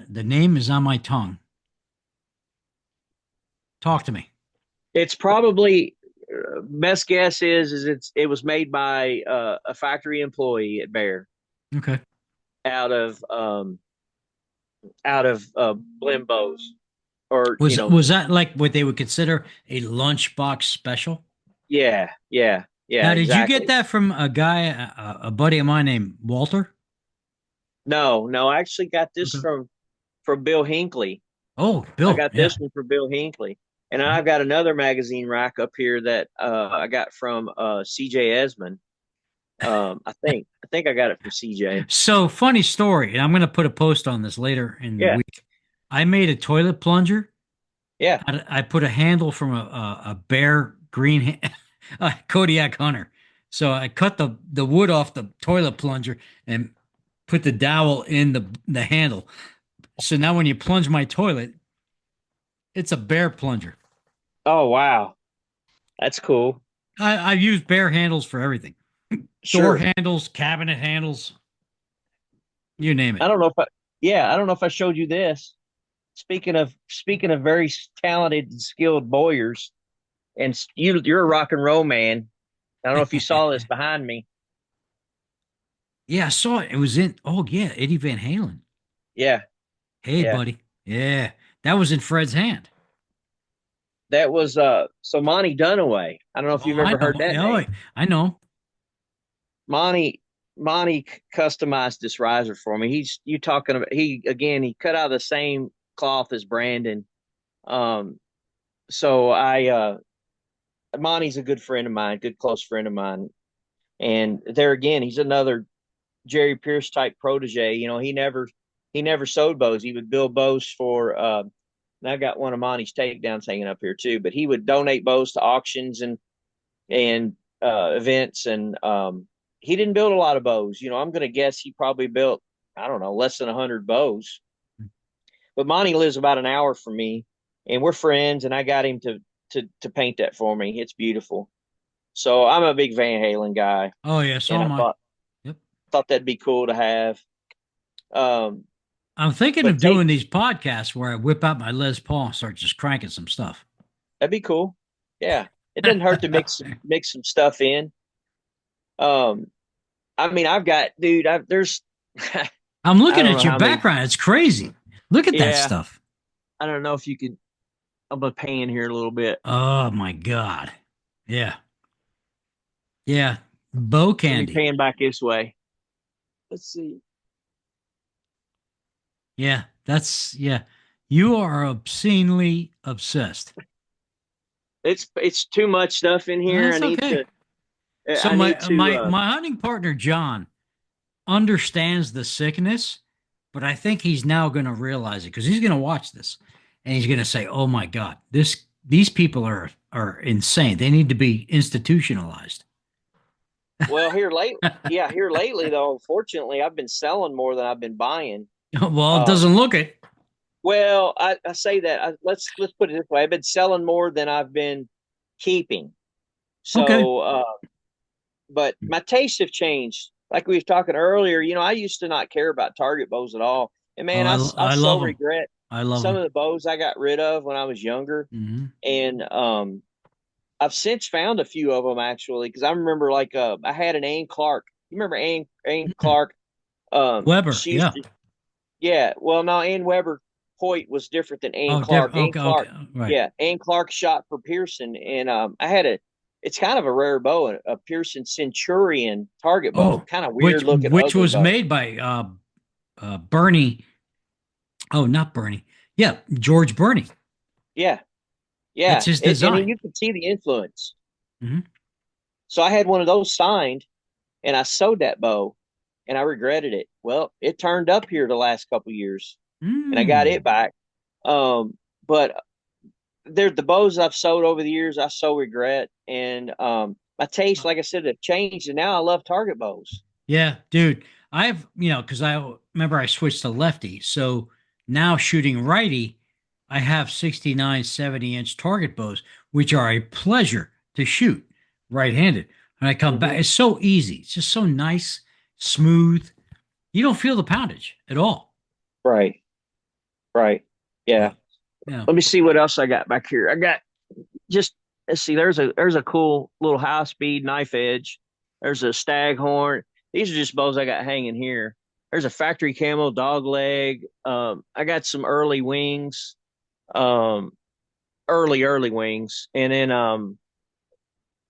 The name is on my tongue. Talk to me. It's probably best guess is it was made by a factory employee at Bear Okay. out of Blimbos or Was that like what they would consider a lunchbox special? yeah, Now, did you get exactly. that from a guy, a buddy of mine named Walter? No, I actually got this Okay. from Bill Hinckley. Oh, I Bill. got Yeah. this one from Bill Hinckley, and I've got another magazine rack up here that I got from CJ Esmond. I think I got it from CJ. So funny story, and I'm going to put a post on this later in the Yeah, week. I made a toilet plunger. yeah. I put a handle from a bear green Kodiak Hunter. So I cut the wood off the toilet plunger and put the dowel in the handle. So now when you plunge my toilet, it's a bear plunger. Oh wow, that's cool. I've used bear handles for everything. Door Sure. handles, cabinet handles, you name it. I don't know if I don't know if I showed you this. Speaking of very talented and skilled bowyers, and you're a rock and roll man. I don't know if you saw this behind me. Yeah, I saw it. It was in, oh, yeah, Eddie Van Halen. Yeah, Hey, yeah. buddy. Yeah, that was in Fred's hand. That was so Monty Dunaway. I don't know if Oh, you've I ever know. heard that Oh, name. I know. Monty Monty customized this riser for me. He's you talking about he cut out of the same cloth as Brandon. Um so I Monty's a good friend of mine, good close friend of mine. And there again, he's another Jerry Pierce type protege. He never sewed bows. He would build bows for and I got one of Monty's takedowns hanging up here too, but he would donate bows to auctions and and events. And he didn't build a lot of bows. I'm going to guess he probably built, I don't know, less than 100 bows. But Monty lives about an hour from me, and we're friends. And I got him to paint that for me. It's beautiful. So I'm a big Van Halen guy, Oh yeah, so and I am I. Yep. thought that'd be cool to have. Um, I'm thinking but of doing these podcasts where I whip out my Les Paul and start just cranking some stuff. that'd be cool. Yeah, it doesn't hurt to mix some stuff in. Um, I mean, I've got, dude. There's, I'm I looking don't at know your how many. background. It's crazy. Look at that Yeah, stuff. I don't know if you could. I'm gonna pan here a little bit. Oh my God. Yeah. Yeah. Bow Let me candy. pan back this way. Let's see. Yeah. Yeah. You are obscenely obsessed. It's too much stuff in here. That's okay. So I need to. my hunting partner John understands the sickness, but I think he's now going to realize it because he's going to watch this and he's going to say, "Oh my God, these people are insane. They need to be institutionalized." Well, here lately though. Fortunately, I've been selling more than I've been buying. Well, it Um, doesn't look it. well, I say that. Let's put it this way. I've been selling more than I've been keeping. Okay. So, but my tastes have changed. Like we were talking earlier, I used to not care about target bows at all. And Oh, man, I I so love them. regret I love some them. of the bows I got rid of when I was younger. Hmm. And I've since found a few of them actually, because I remember like I had an Ann Clark. You remember Ann Clark? Weber. She used Yeah. to, yeah. Well, no, Ann Weber Hoyt was different than Ann Oh, Clark. different. Ann Okay. Okay. Clark, Right. yeah, Ann Clark shot for Pearson, and I had a. It's kind of a rare bow, a Pearson Centurion target bow, Oh, kind of weird looking, which ugly was bow. made by Bernie. Oh, not Bernie. Yeah, George Bernie. Yeah, That's yeah, his and design. you could see the influence. Hmm. So I had one of those signed, and I sold that bow, and I regretted it. Well, it turned up here the last couple years, and I got it Mm. back. But they're the bows I've sold over the years. I so regret, and my taste, like I said, have changed, and now I love target bows. Yeah, dude. Because I remember I switched to lefty. So now shooting righty, I have 69, 70-inch target bows, which are a pleasure to shoot right-handed. When I come back, Hmm. it's so easy. It's just so nice, smooth. You don't feel the poundage at all. Right, right, So, yeah. yeah. Let me see what else I got back here. I got just let's see. There's a cool little high speed knife edge. There's a staghorn. These are just bows I got hanging here. There's a factory camo dog leg. I got some early wings. Um, early wings, and then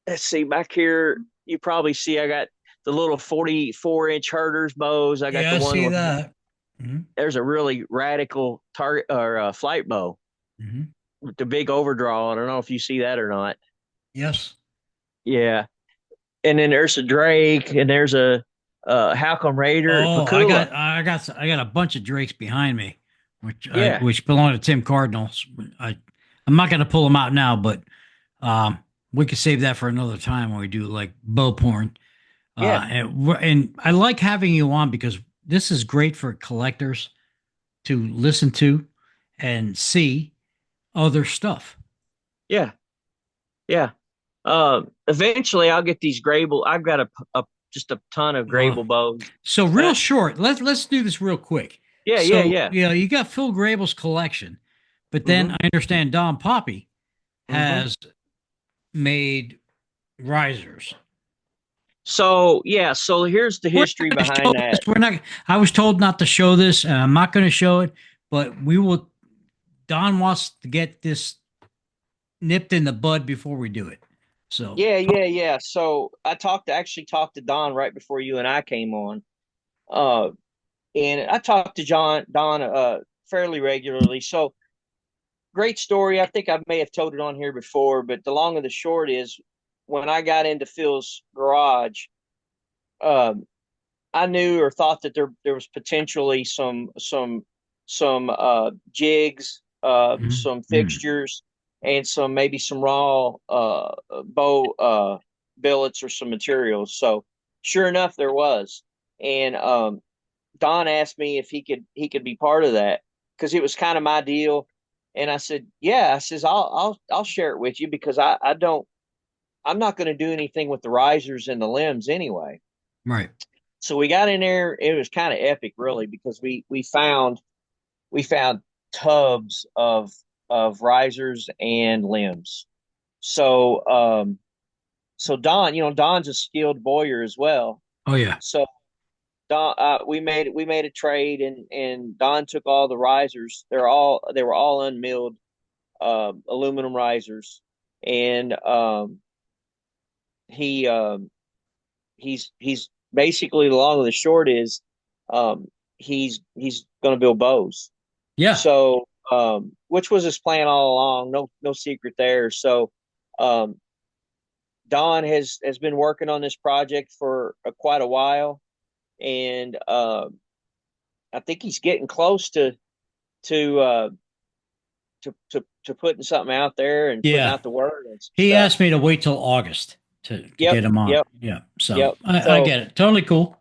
let's see back here. You probably see I got the little 44-inch herders bows. I got Yeah, the I one see with that. Hmm. there's a really radical target or flight bow Hmm. with the big overdraw. I don't know if you see that or not. Yes. Yeah, and then there's a Drake, and there's a Halcom Raider, Oh, Pakula. I got a bunch of Drakes behind me, Yeah, which belong to Tim Cardinals. I'm not going to pull them out now, but um, we could save that for another time when we do like bow porn. yeah, And I like having you on because this is great for collectors to listen to and see other stuff. yeah, yeah. Eventually I'll get these Grable. I've got a just a ton of Uh, Grable bows. so And real short, let's do this real quick. So yeah. you got Phil Grable's collection, but then Hmm. I understand Don Poppy Hmm. has made risers. So yeah, so here's the We're history not going to show behind this. that. We're not. I was told not to show this, and I'm not going to show it. But we will. Don wants to get this nipped in the bud before we do it. So, Yeah. So I actually talked to Don right before you and I came on. Uh, and I talked to Don fairly regularly. So great story. I think I may have told it on here before, but the long and the short is when I got into Phil's garage, um, I knew or thought that there was potentially some jigs, mhm, some mhm. fixtures, and some maybe some raw bow billets or some materials. So sure enough, there was. And Don asked me if he could be part of that because it was kind of my deal. And I said, yeah. I says I'll share it with you because I'm not going to do anything with the risers and the limbs anyway. Right. So we got in there. It was kind of epic, really, because we found tubs of risers and limbs. So so Don, Don's a skilled bowyer as well. Oh yeah. So Don, we made a trade, and Don took all the risers. They were all unmilled aluminum risers, and he he's basically, the long and the short is, he's going to build bows. Yeah. So which was his plan all along. No secret there. So um, Don has been working on this project for quite a while, and I think he's getting close to uh, to putting something out there and putting Yeah. out the word and some He stuff. asked me to wait till August to Yep, get him on. yep, Yeah. So yep. I So, get it. Totally cool.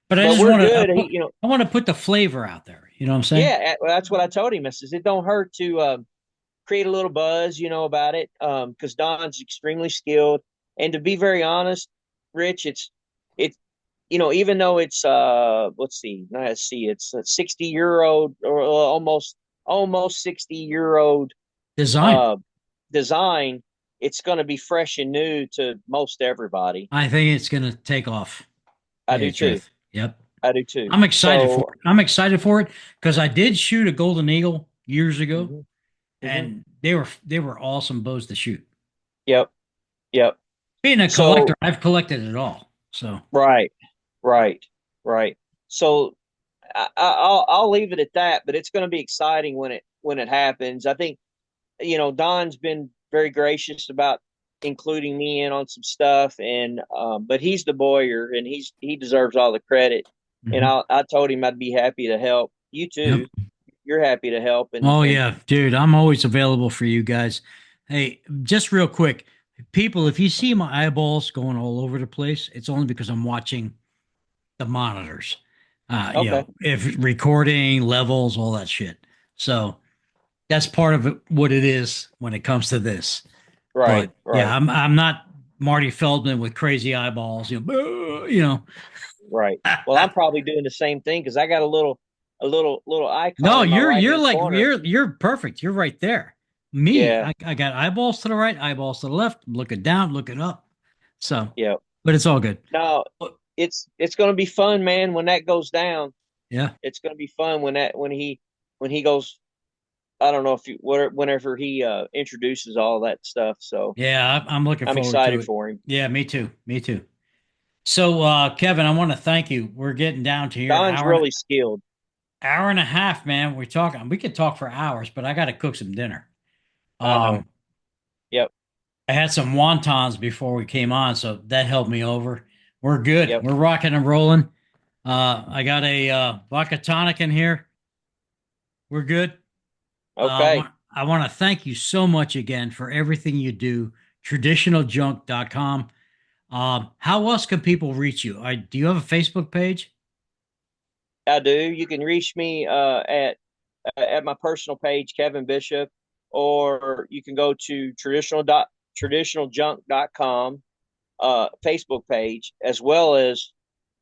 But I but just we're want to good. I want to put the flavor out there. You know what I'm saying? Yeah, that's what I told him. I says it don't hurt to create a little buzz, about it, because Don's extremely skilled. And to be very honest, Rich, it even though it's let's see, it's a 60-year old, or almost 60-year old Design. uh design. It's going to be fresh and new to most everybody. I think it's going to take off. I Yeah, do too. Jeff. Yep. I do too. I'm excited for So, it. I'm excited for it because I did shoot a golden eagle years ago, mhm, mhm. and they were awesome bows to shoot. Yep, yep. Being a So, collector, I've collected it all. So right, right, right. So I'll leave it at that, but it's going to be exciting when it happens. I think, Don's been very gracious about including me in on some stuff, and but he's the bowyer, and he deserves all the credit. And mhm. I told him I'd be happy to help. You Yep. too. You're happy to help, and Oh yeah, dude, I'm always available for you guys. Hey, just real quick, people, if you see my eyeballs going all over the place, it's only because I'm watching the monitors. okay, If recording levels, all that shit. So that's part of it, what it is when it comes to this. right, But yeah, right, I'm not Marty Feldman with crazy eyeballs. right. Well, I'm probably doing the same thing because I got a little icon No, in my right you're hand like corner. you're perfect. You're right there. Me, Yeah, I got eyeballs to the right, eyeballs to the left, looking down, looking up. So, yeah. but it's all good. No, it's going to be fun, man. When that goes down, Yeah, it's going to be fun when he goes. I don't know if whenever he introduces all that stuff. So yeah, I'm looking I'm forward to excited it. for him. Yeah, me too. Me too. So, Kevin, I want to thank you. We're getting down to here Don's really skilled. hour and a half, man. We're talking. We could talk for hours, but I got to cook some dinner. I know. Um, Yep. I had some wontons before we came on, so that helped me over. We're good. Yep. We're rocking and rolling. I got a vodka tonic in here. We're good. Okay. I want to thank you so much again for everything you do. Traditionaljunk.com. How else can people reach you? Do you have a Facebook page? I do. You can reach me at my personal page, Kevin Bishop, or you can go to traditionaljunk.com Facebook page, as well as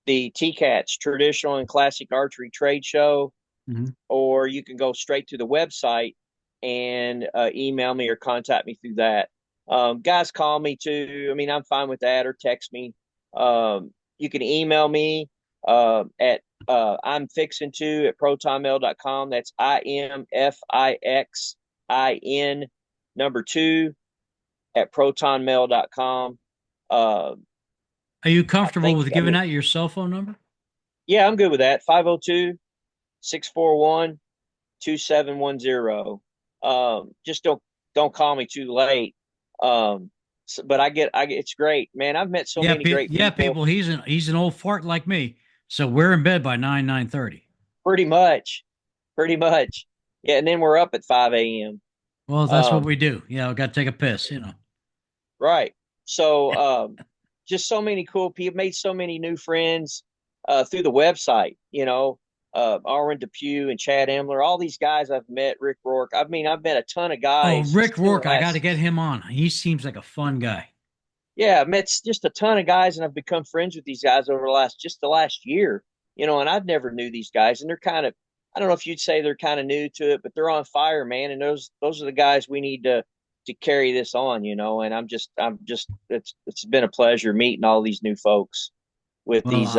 the TCATS Traditional and Classic Archery Trade Show, Mhm. or you can go straight to the website and email me or contact me through that. Guys, call me too. I mean, I'm fine with that, or text me. You can email me at I'm fixing to at protonmail.com. That's IMFIXIN number two at protonmail.com. Uh, Are you I comfortable think, with giving out your cell phone number? yeah, I'm good with that. 502-641-2710. Just don't call me too late. But I get it's great, man. I've met so Yeah, many great yeah, people. people. He's an old fart like me, so we're in bed by 9:30. Pretty much, pretty much. Yeah, and then we're up at 5 a.m. Well, that's what Um, we do. Got to take a piss. right. So just so many cool people, made so many new friends through the website. Arwen Depew and Chad Emler, all these guys I've met, Rick Rourke. I mean, I've met a ton of Oh, guys Rick just in the Rourke, I got to last, get him on. He seems like a fun guy. yeah, I've met just a ton of guys, and I've become friends with these guys over the last year. And I've never knew these guys, and they're kind of, I don't know if you'd say they're kind of new to it, but they're on fire, man. And those are the guys we need to carry this on. And it's been a pleasure meeting all these new folks with Well, these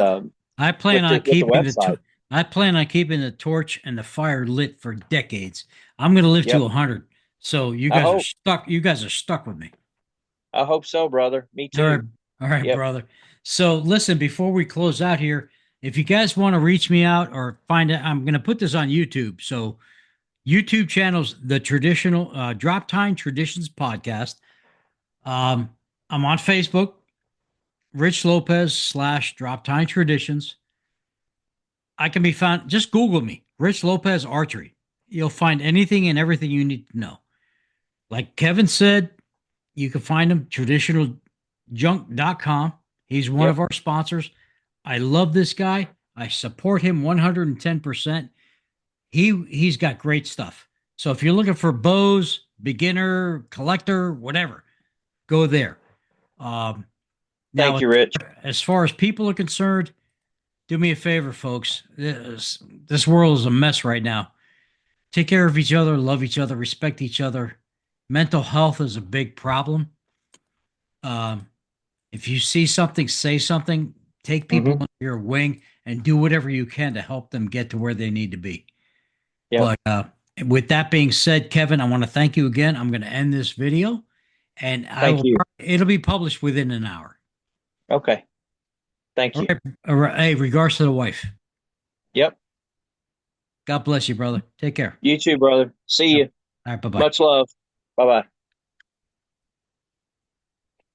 I plan on with the keeping website. I plan on keeping the torch and the fire lit for decades. I'm going to live to Yep. 100. So you I guys are hope. stuck. You guys are stuck with me. I hope so, brother. Me All right. too. All right, Yep. brother. So listen, before we close out here, if you guys want to reach me out or find it, I'm going to put this on YouTube. So YouTube channels, the traditional Drop Time Traditions podcast. Um, I'm on Facebook, Rich Lopez / Drop Time Traditions. I can be found. Just Google me, Rich Lopez Archery. You'll find anything and everything you need to know. Like Kevin said, you can find him traditionaljunk.com. He's one Yep. of our sponsors. I love this guy. I support him 110%. He's got great stuff. So if you're looking for bows, beginner, collector, whatever, go there. Um, Thank now, you, Rich. as far as people are concerned, do me a favor, folks. This world is a mess right now. Take care of each other, love each other, respect each other. Mental health is a big problem. Um, if you see something, say something. Take people Hmm. under your wing and do whatever you can to help them get to where they need to be. Yep. But with that being said, Kevin, I want to thank you again. I'm going to end this video, and I Thank will. you. It'll be published within an hour. Okay. Thank All you. right. All right. Hey, regards to the wife. Yep. God bless you, brother. Take care. You too, brother. See All you. right. Bye bye. Much love. Bye bye.